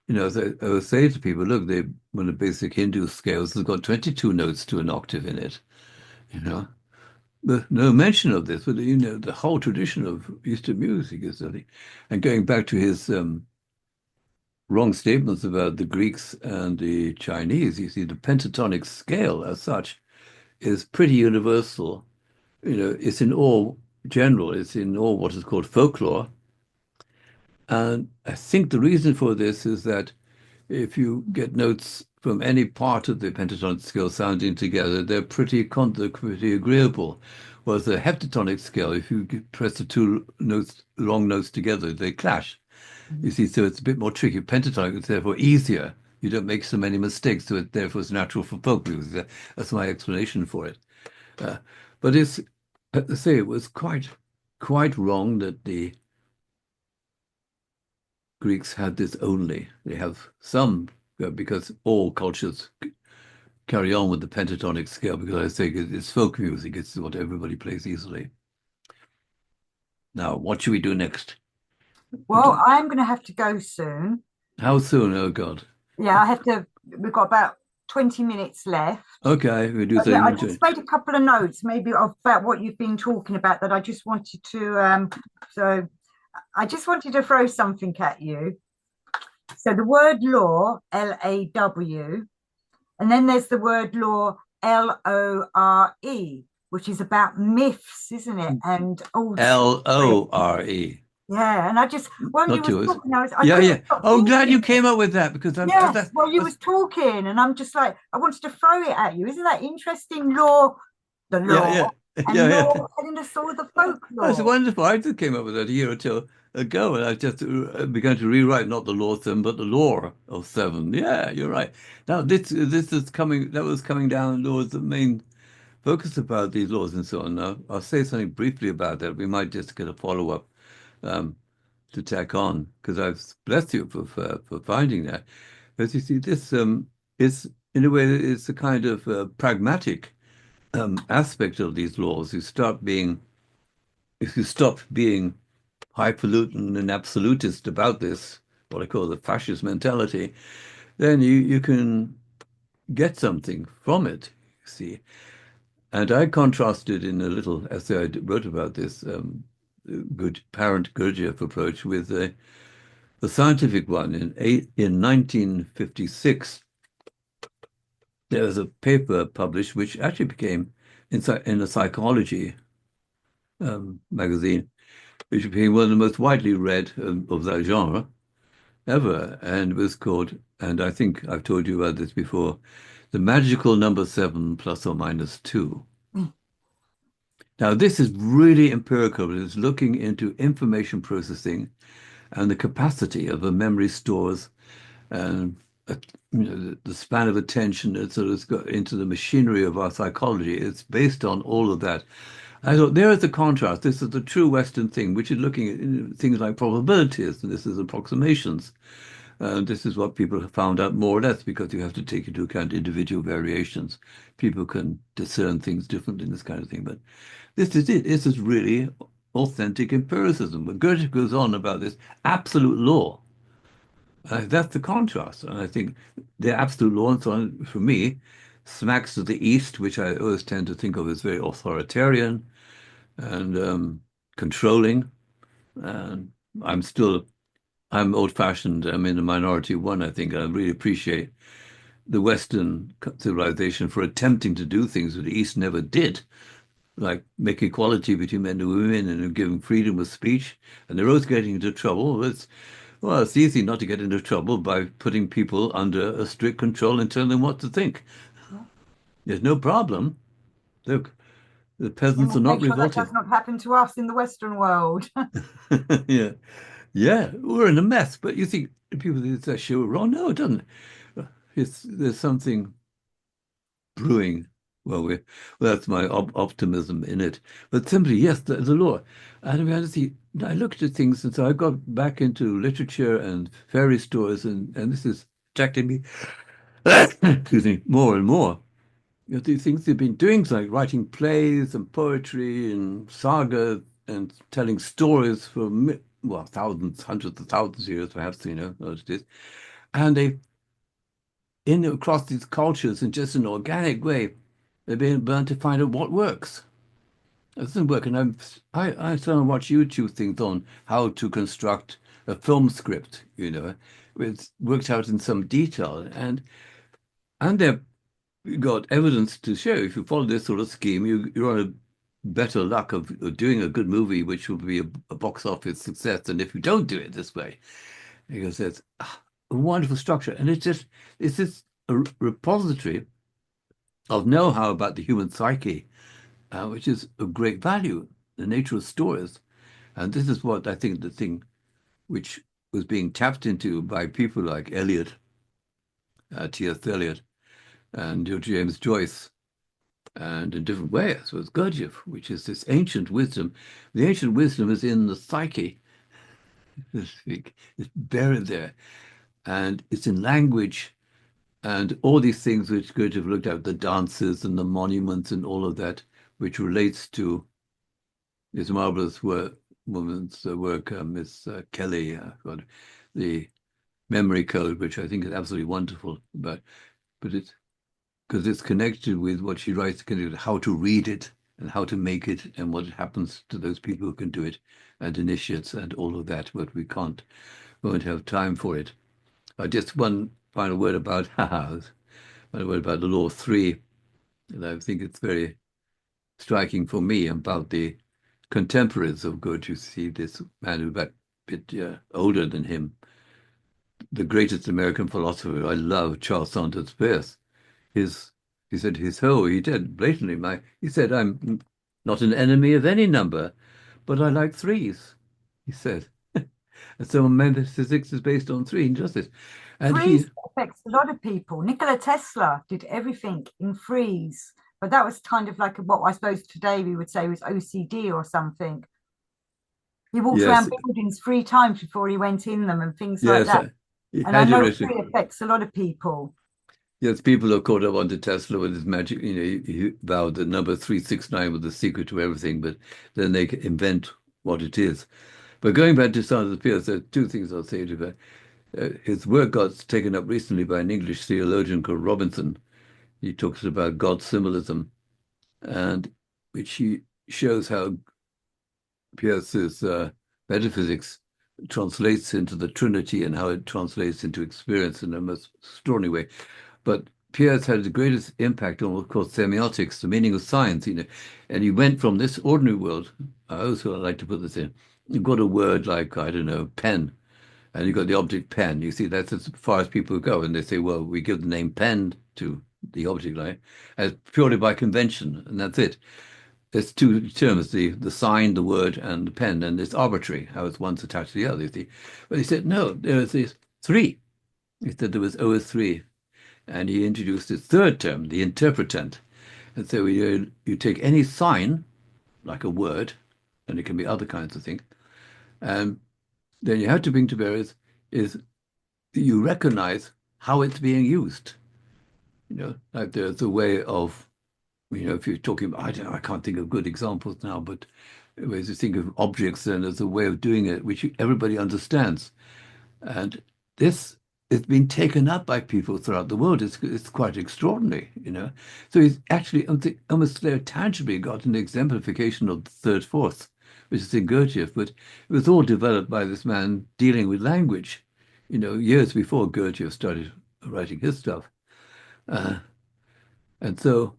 as I would say to people, look, one of the basic Hindu scales has got 22 notes to an octave in it, you know. But no mention of this, but the whole tradition of Eastern music is that, and going back to his wrong statements about the Greeks and the Chinese, you see, the pentatonic scale as such is pretty universal. It's in all general, it's in all what is called folklore, And I think the reason for this is that if you get notes from any part of the pentatonic scale sounding together, they're pretty agreeable. Whereas the heptatonic scale, if you press the two notes, long notes together, they clash. You Mhm. see, so it's a bit more tricky. Pentatonic is therefore easier. You don't make so many mistakes, so it therefore it's natural for folk music. That's my explanation for it. Uh, but it's, I say, it was quite wrong that the Greeks had this only. They have some, because all cultures carry on with the pentatonic scale, because I think it's folk music. It's what everybody plays easily. Now, what should we do next? Well, I'm going to have to go soon. How soon? Oh God. Yeah, I have to. We've got about 20 minutes left. Okay, we do But yeah, I something. just made a couple of notes, maybe about what you've been talking about that I just wanted to. So I just wanted to throw something at you. So the word law, LAW, and then there's the word law, LORE, which is about myths, isn't it? And old stories. Lore, Yeah, and I just when you not was yours. talking, I Yeah, couldn't yeah. stop Oh, I'm glad you thinking. came up with that because Yes, well, you was talking, and I'm just like, I wanted to throw it at you. Isn't that interesting? Law, the yeah, law, yeah, and yeah, yeah. law telling us all the That's folklore. wonderful. I just came up with that a year or two ago, and I just began to rewrite not the law seven, but the lore of seven. Yeah, you're right. Now this is coming. That was coming down. There was the main focus about these laws and so on. Now I'll say something briefly about that. We might just get a follow up um, to tack on because I've blessed you for finding that. Because you see, this is in a way it's a kind of pragmatic aspect of these laws. If you stop being highfalutin and absolutist about this, what I call the fascist mentality, then you can get something from it, you see. And I contrasted in a little essay wrote about this good parent Gurdjieff approach with the scientific one. In 1956, there was a paper published which actually became in a psychology magazine, which became one of the most widely read of that genre ever, and was called, and I think I've told you about this before, the magical number seven plus or minus two. Now, this is really empirical. It's looking into information processing and the capacity of a memory stores and the span of attention. It sort of got into the machinery of our psychology. It's based on all of that. I thought there is the contrast. This is the true Western thing, which is looking at things like probabilities, and this is approximations. This is what people have found out more or less because you have to take into account individual variations. People can discern things differently in this kind of thing. But this is it. This is really authentic empiricism. But Goethe goes on about this absolute law. That's the contrast. And I think the absolute law and so on, for me, smacks of the East, which I always tend to think of as very authoritarian and controlling. And I'm still I'm old-fashioned. I'm in the minority one, I think. I really appreciate the Western civilization for attempting to do things that the East never did, like make equality between men and women and giving freedom of speech. And they're always getting into trouble. It's easy not to get into trouble by putting people under a strict control and telling them what to think. There's no problem. Look, the Yeah, peasants are we'll not make sure that does revolting. not happen to us in the Western world. Yeah. Yeah, we're in a mess. But you think people say, sure, wrong? No, it doesn't. There's something brewing. Well, that's my optimism in it. But simply, yes, the law. And I mean, I looked at things, and so I got back into literature and fairy stories, and this is attracting me, excuse me, more and more. These things they've been doing, like writing plays and poetry and saga and telling stories for well, thousands, hundreds of thousands of years, perhaps, what it is. And they in across these cultures in just an organic way. They're being learned to find out what works. It doesn't work, and I sort of watch YouTube things on how to construct a film script. It's worked out in some detail, and they've got evidence to show if you follow this sort of scheme, you're on better luck of doing a good movie, which will be a box office success than if you don't do it this way. Because it's a wonderful structure, and it's just a repository of know-how about the human psyche, which is of great value, the nature of stories. And this is what I think the thing which was being tapped into by people like Eliot, T.S. Eliot, and James Joyce, and in different ways was Gurdjieff, which is this ancient wisdom. The ancient wisdom is in the psyche, so to speak. It's buried there, and it's in language and all these things which Gurdjieff looked at, the dances and the monuments and all of that, which relates to his marvelous woman's work, Miss Kelly, God, the memory code, which I think is absolutely wonderful. But it's because it's connected with what she writes, connected with how to read it and how to make it and what happens to those people who can do it and initiates and all of that, but won't have time for it. Just one final word about one word about the law of three, and I think it's very striking for me about the contemporaries of Good. You see this man who's a bit older than him, the greatest American philosopher I love, Charles Sanders Peirce. His he said he did blatantly. He said, I'm not an enemy of any number, but I like threes, he said. And so metaphysics is based on three injustice. And he Freeze affects a lot of people. Nikola Tesla did everything in freeze, but that was kind of like what I suppose today we would say was OCD or something. He walked yes, around buildings 3 times before he went in them and things like yes, that. he And I had know written. free affects a lot of people. Yes, people are caught up onto Tesla with his magic. He vowed that number 369 was the secret to everything, but then they invent what it is. But going back to Sanders Peirce, there are two things I'll say to that. His work got taken up recently by an English theologian called Robinson. He talks about God symbolism, and which he shows how Peirce's metaphysics translates into the Trinity and how it translates into experience in a most extraordinary way. But Peirce had the greatest impact on, of course, semiotics, the meaning of science, and he went from this ordinary world. I also like to put this in. You've got a word like, I don't know, pen, and you've got the object pen. You see, that's as far as people go, and they say, well, we give the name pen to the object, like, as purely by convention, and that's it. There's two terms, the sign, the word, and the pen, and it's arbitrary how it's one's attached to the other, you see. But he said, no, there's these three. He said there was OS3, and he introduced his third term, the interpretant. And so you take any sign, like a word, and it can be other kinds of things, and then you have to bring to bear is you recognize how it's being used. Like there's a way of, if you're talking about, I don't know, I can't think of good examples now, but ways to think of objects, then there's a way of doing it which everybody understands. And this has been taken up by people throughout the world. It's quite extraordinary. So he's actually almost there tangibly got an exemplification of the third force, which is in Gurdjieff, but it was all developed by this man dealing with language, years before Gurdjieff started writing his stuff. Uh, and so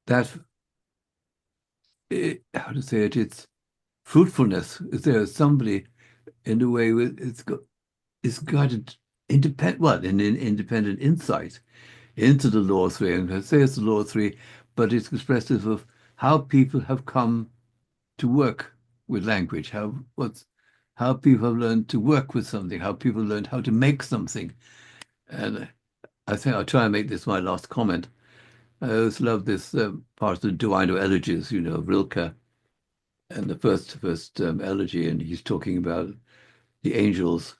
that, how to say it, it's fruitfulness. Is there somebody in a way with it's got an an independent insight into the law of three. And I say it's the law of three, but it's expressive of how people have come to work with language, how people have learned to work with something, how people learned how to make something. And I think I'll try and make this my last comment. I always love this part of the Duino elegies, Rilke, and the first elegy, and he's talking about the angels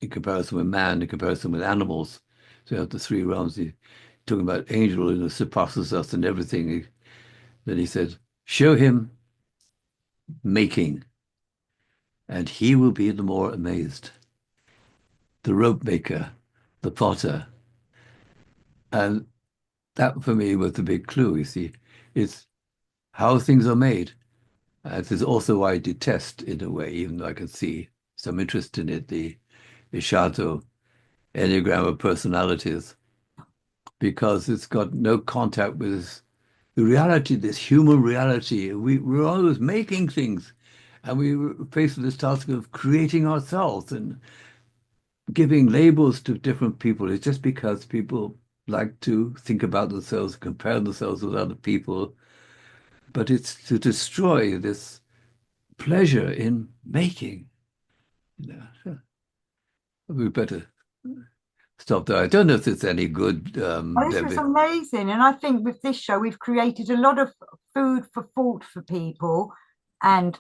in comparison with man, in comparison with animals. So you have the three realms. He's talking about angel who surpasses us and everything. Then he says, show him making, and he will be the more amazed. The rope maker, the potter. And that for me was the big clue, you see. It's how things are made. This is also why I detest, in a way, even though I can see some interest in it, the shadow enneagram of personalities, because it's got no contact with the reality, this human reality. We're always making things, and we were faced with this task of creating ourselves and giving labels to different people. It's just because people like to think about themselves, compare themselves with other people, but it's to destroy this pleasure in making. So we better stop there. I don't know if it's any good, Oh, this was Debbie. amazing. And I think with this show, we've created a lot of food for thought for people and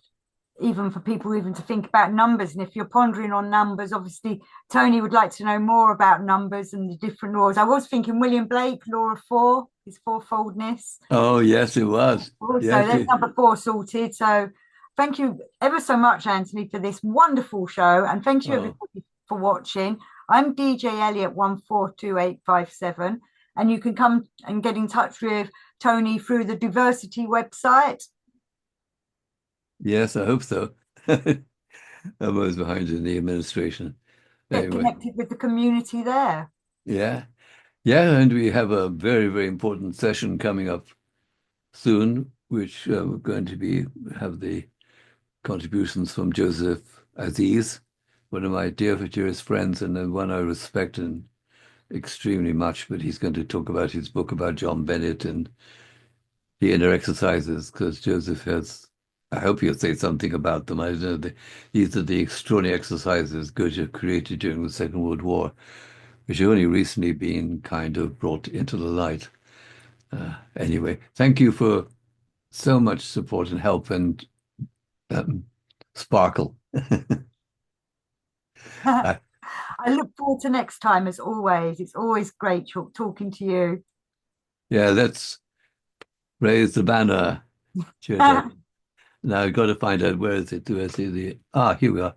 even for people even to think about numbers. And if you're pondering on numbers, obviously Tony would like to know more about numbers and the different laws. I was thinking William Blake, law of four, his fourfoldness. Oh, yes, it was. Also, Yes, that's number four sorted. So thank you ever so much, Anthony, for this wonderful show. And thank you oh, everybody for watching. I'm DJ Eliot 142857. And you can come and get in touch with Tony through the diversity website. yes, I hope so. I'm always behind in the administration. Get Anyway, connected with the community there. yeah. Yeah, and we have a very, very important session coming up soon, which we're going to be have the contributions from Joseph Aziz, one of my dearest friends, and then one I respect and extremely much. But he's going to talk about his book about John Bennett and the inner exercises, because Joseph has. I hope he'll say something about them. I don't know. These are the extraordinary exercises Gurdjieff created during the Second World War, which have only recently been kind of brought into the light. Anyway, thank you for so much support and help and um, sparkle. I Uh, look forward to next time, as always. It's always great talking to you. yeah, let's raise the banner. Cheers up. Now I've got to find out where is it? Where's the here we are.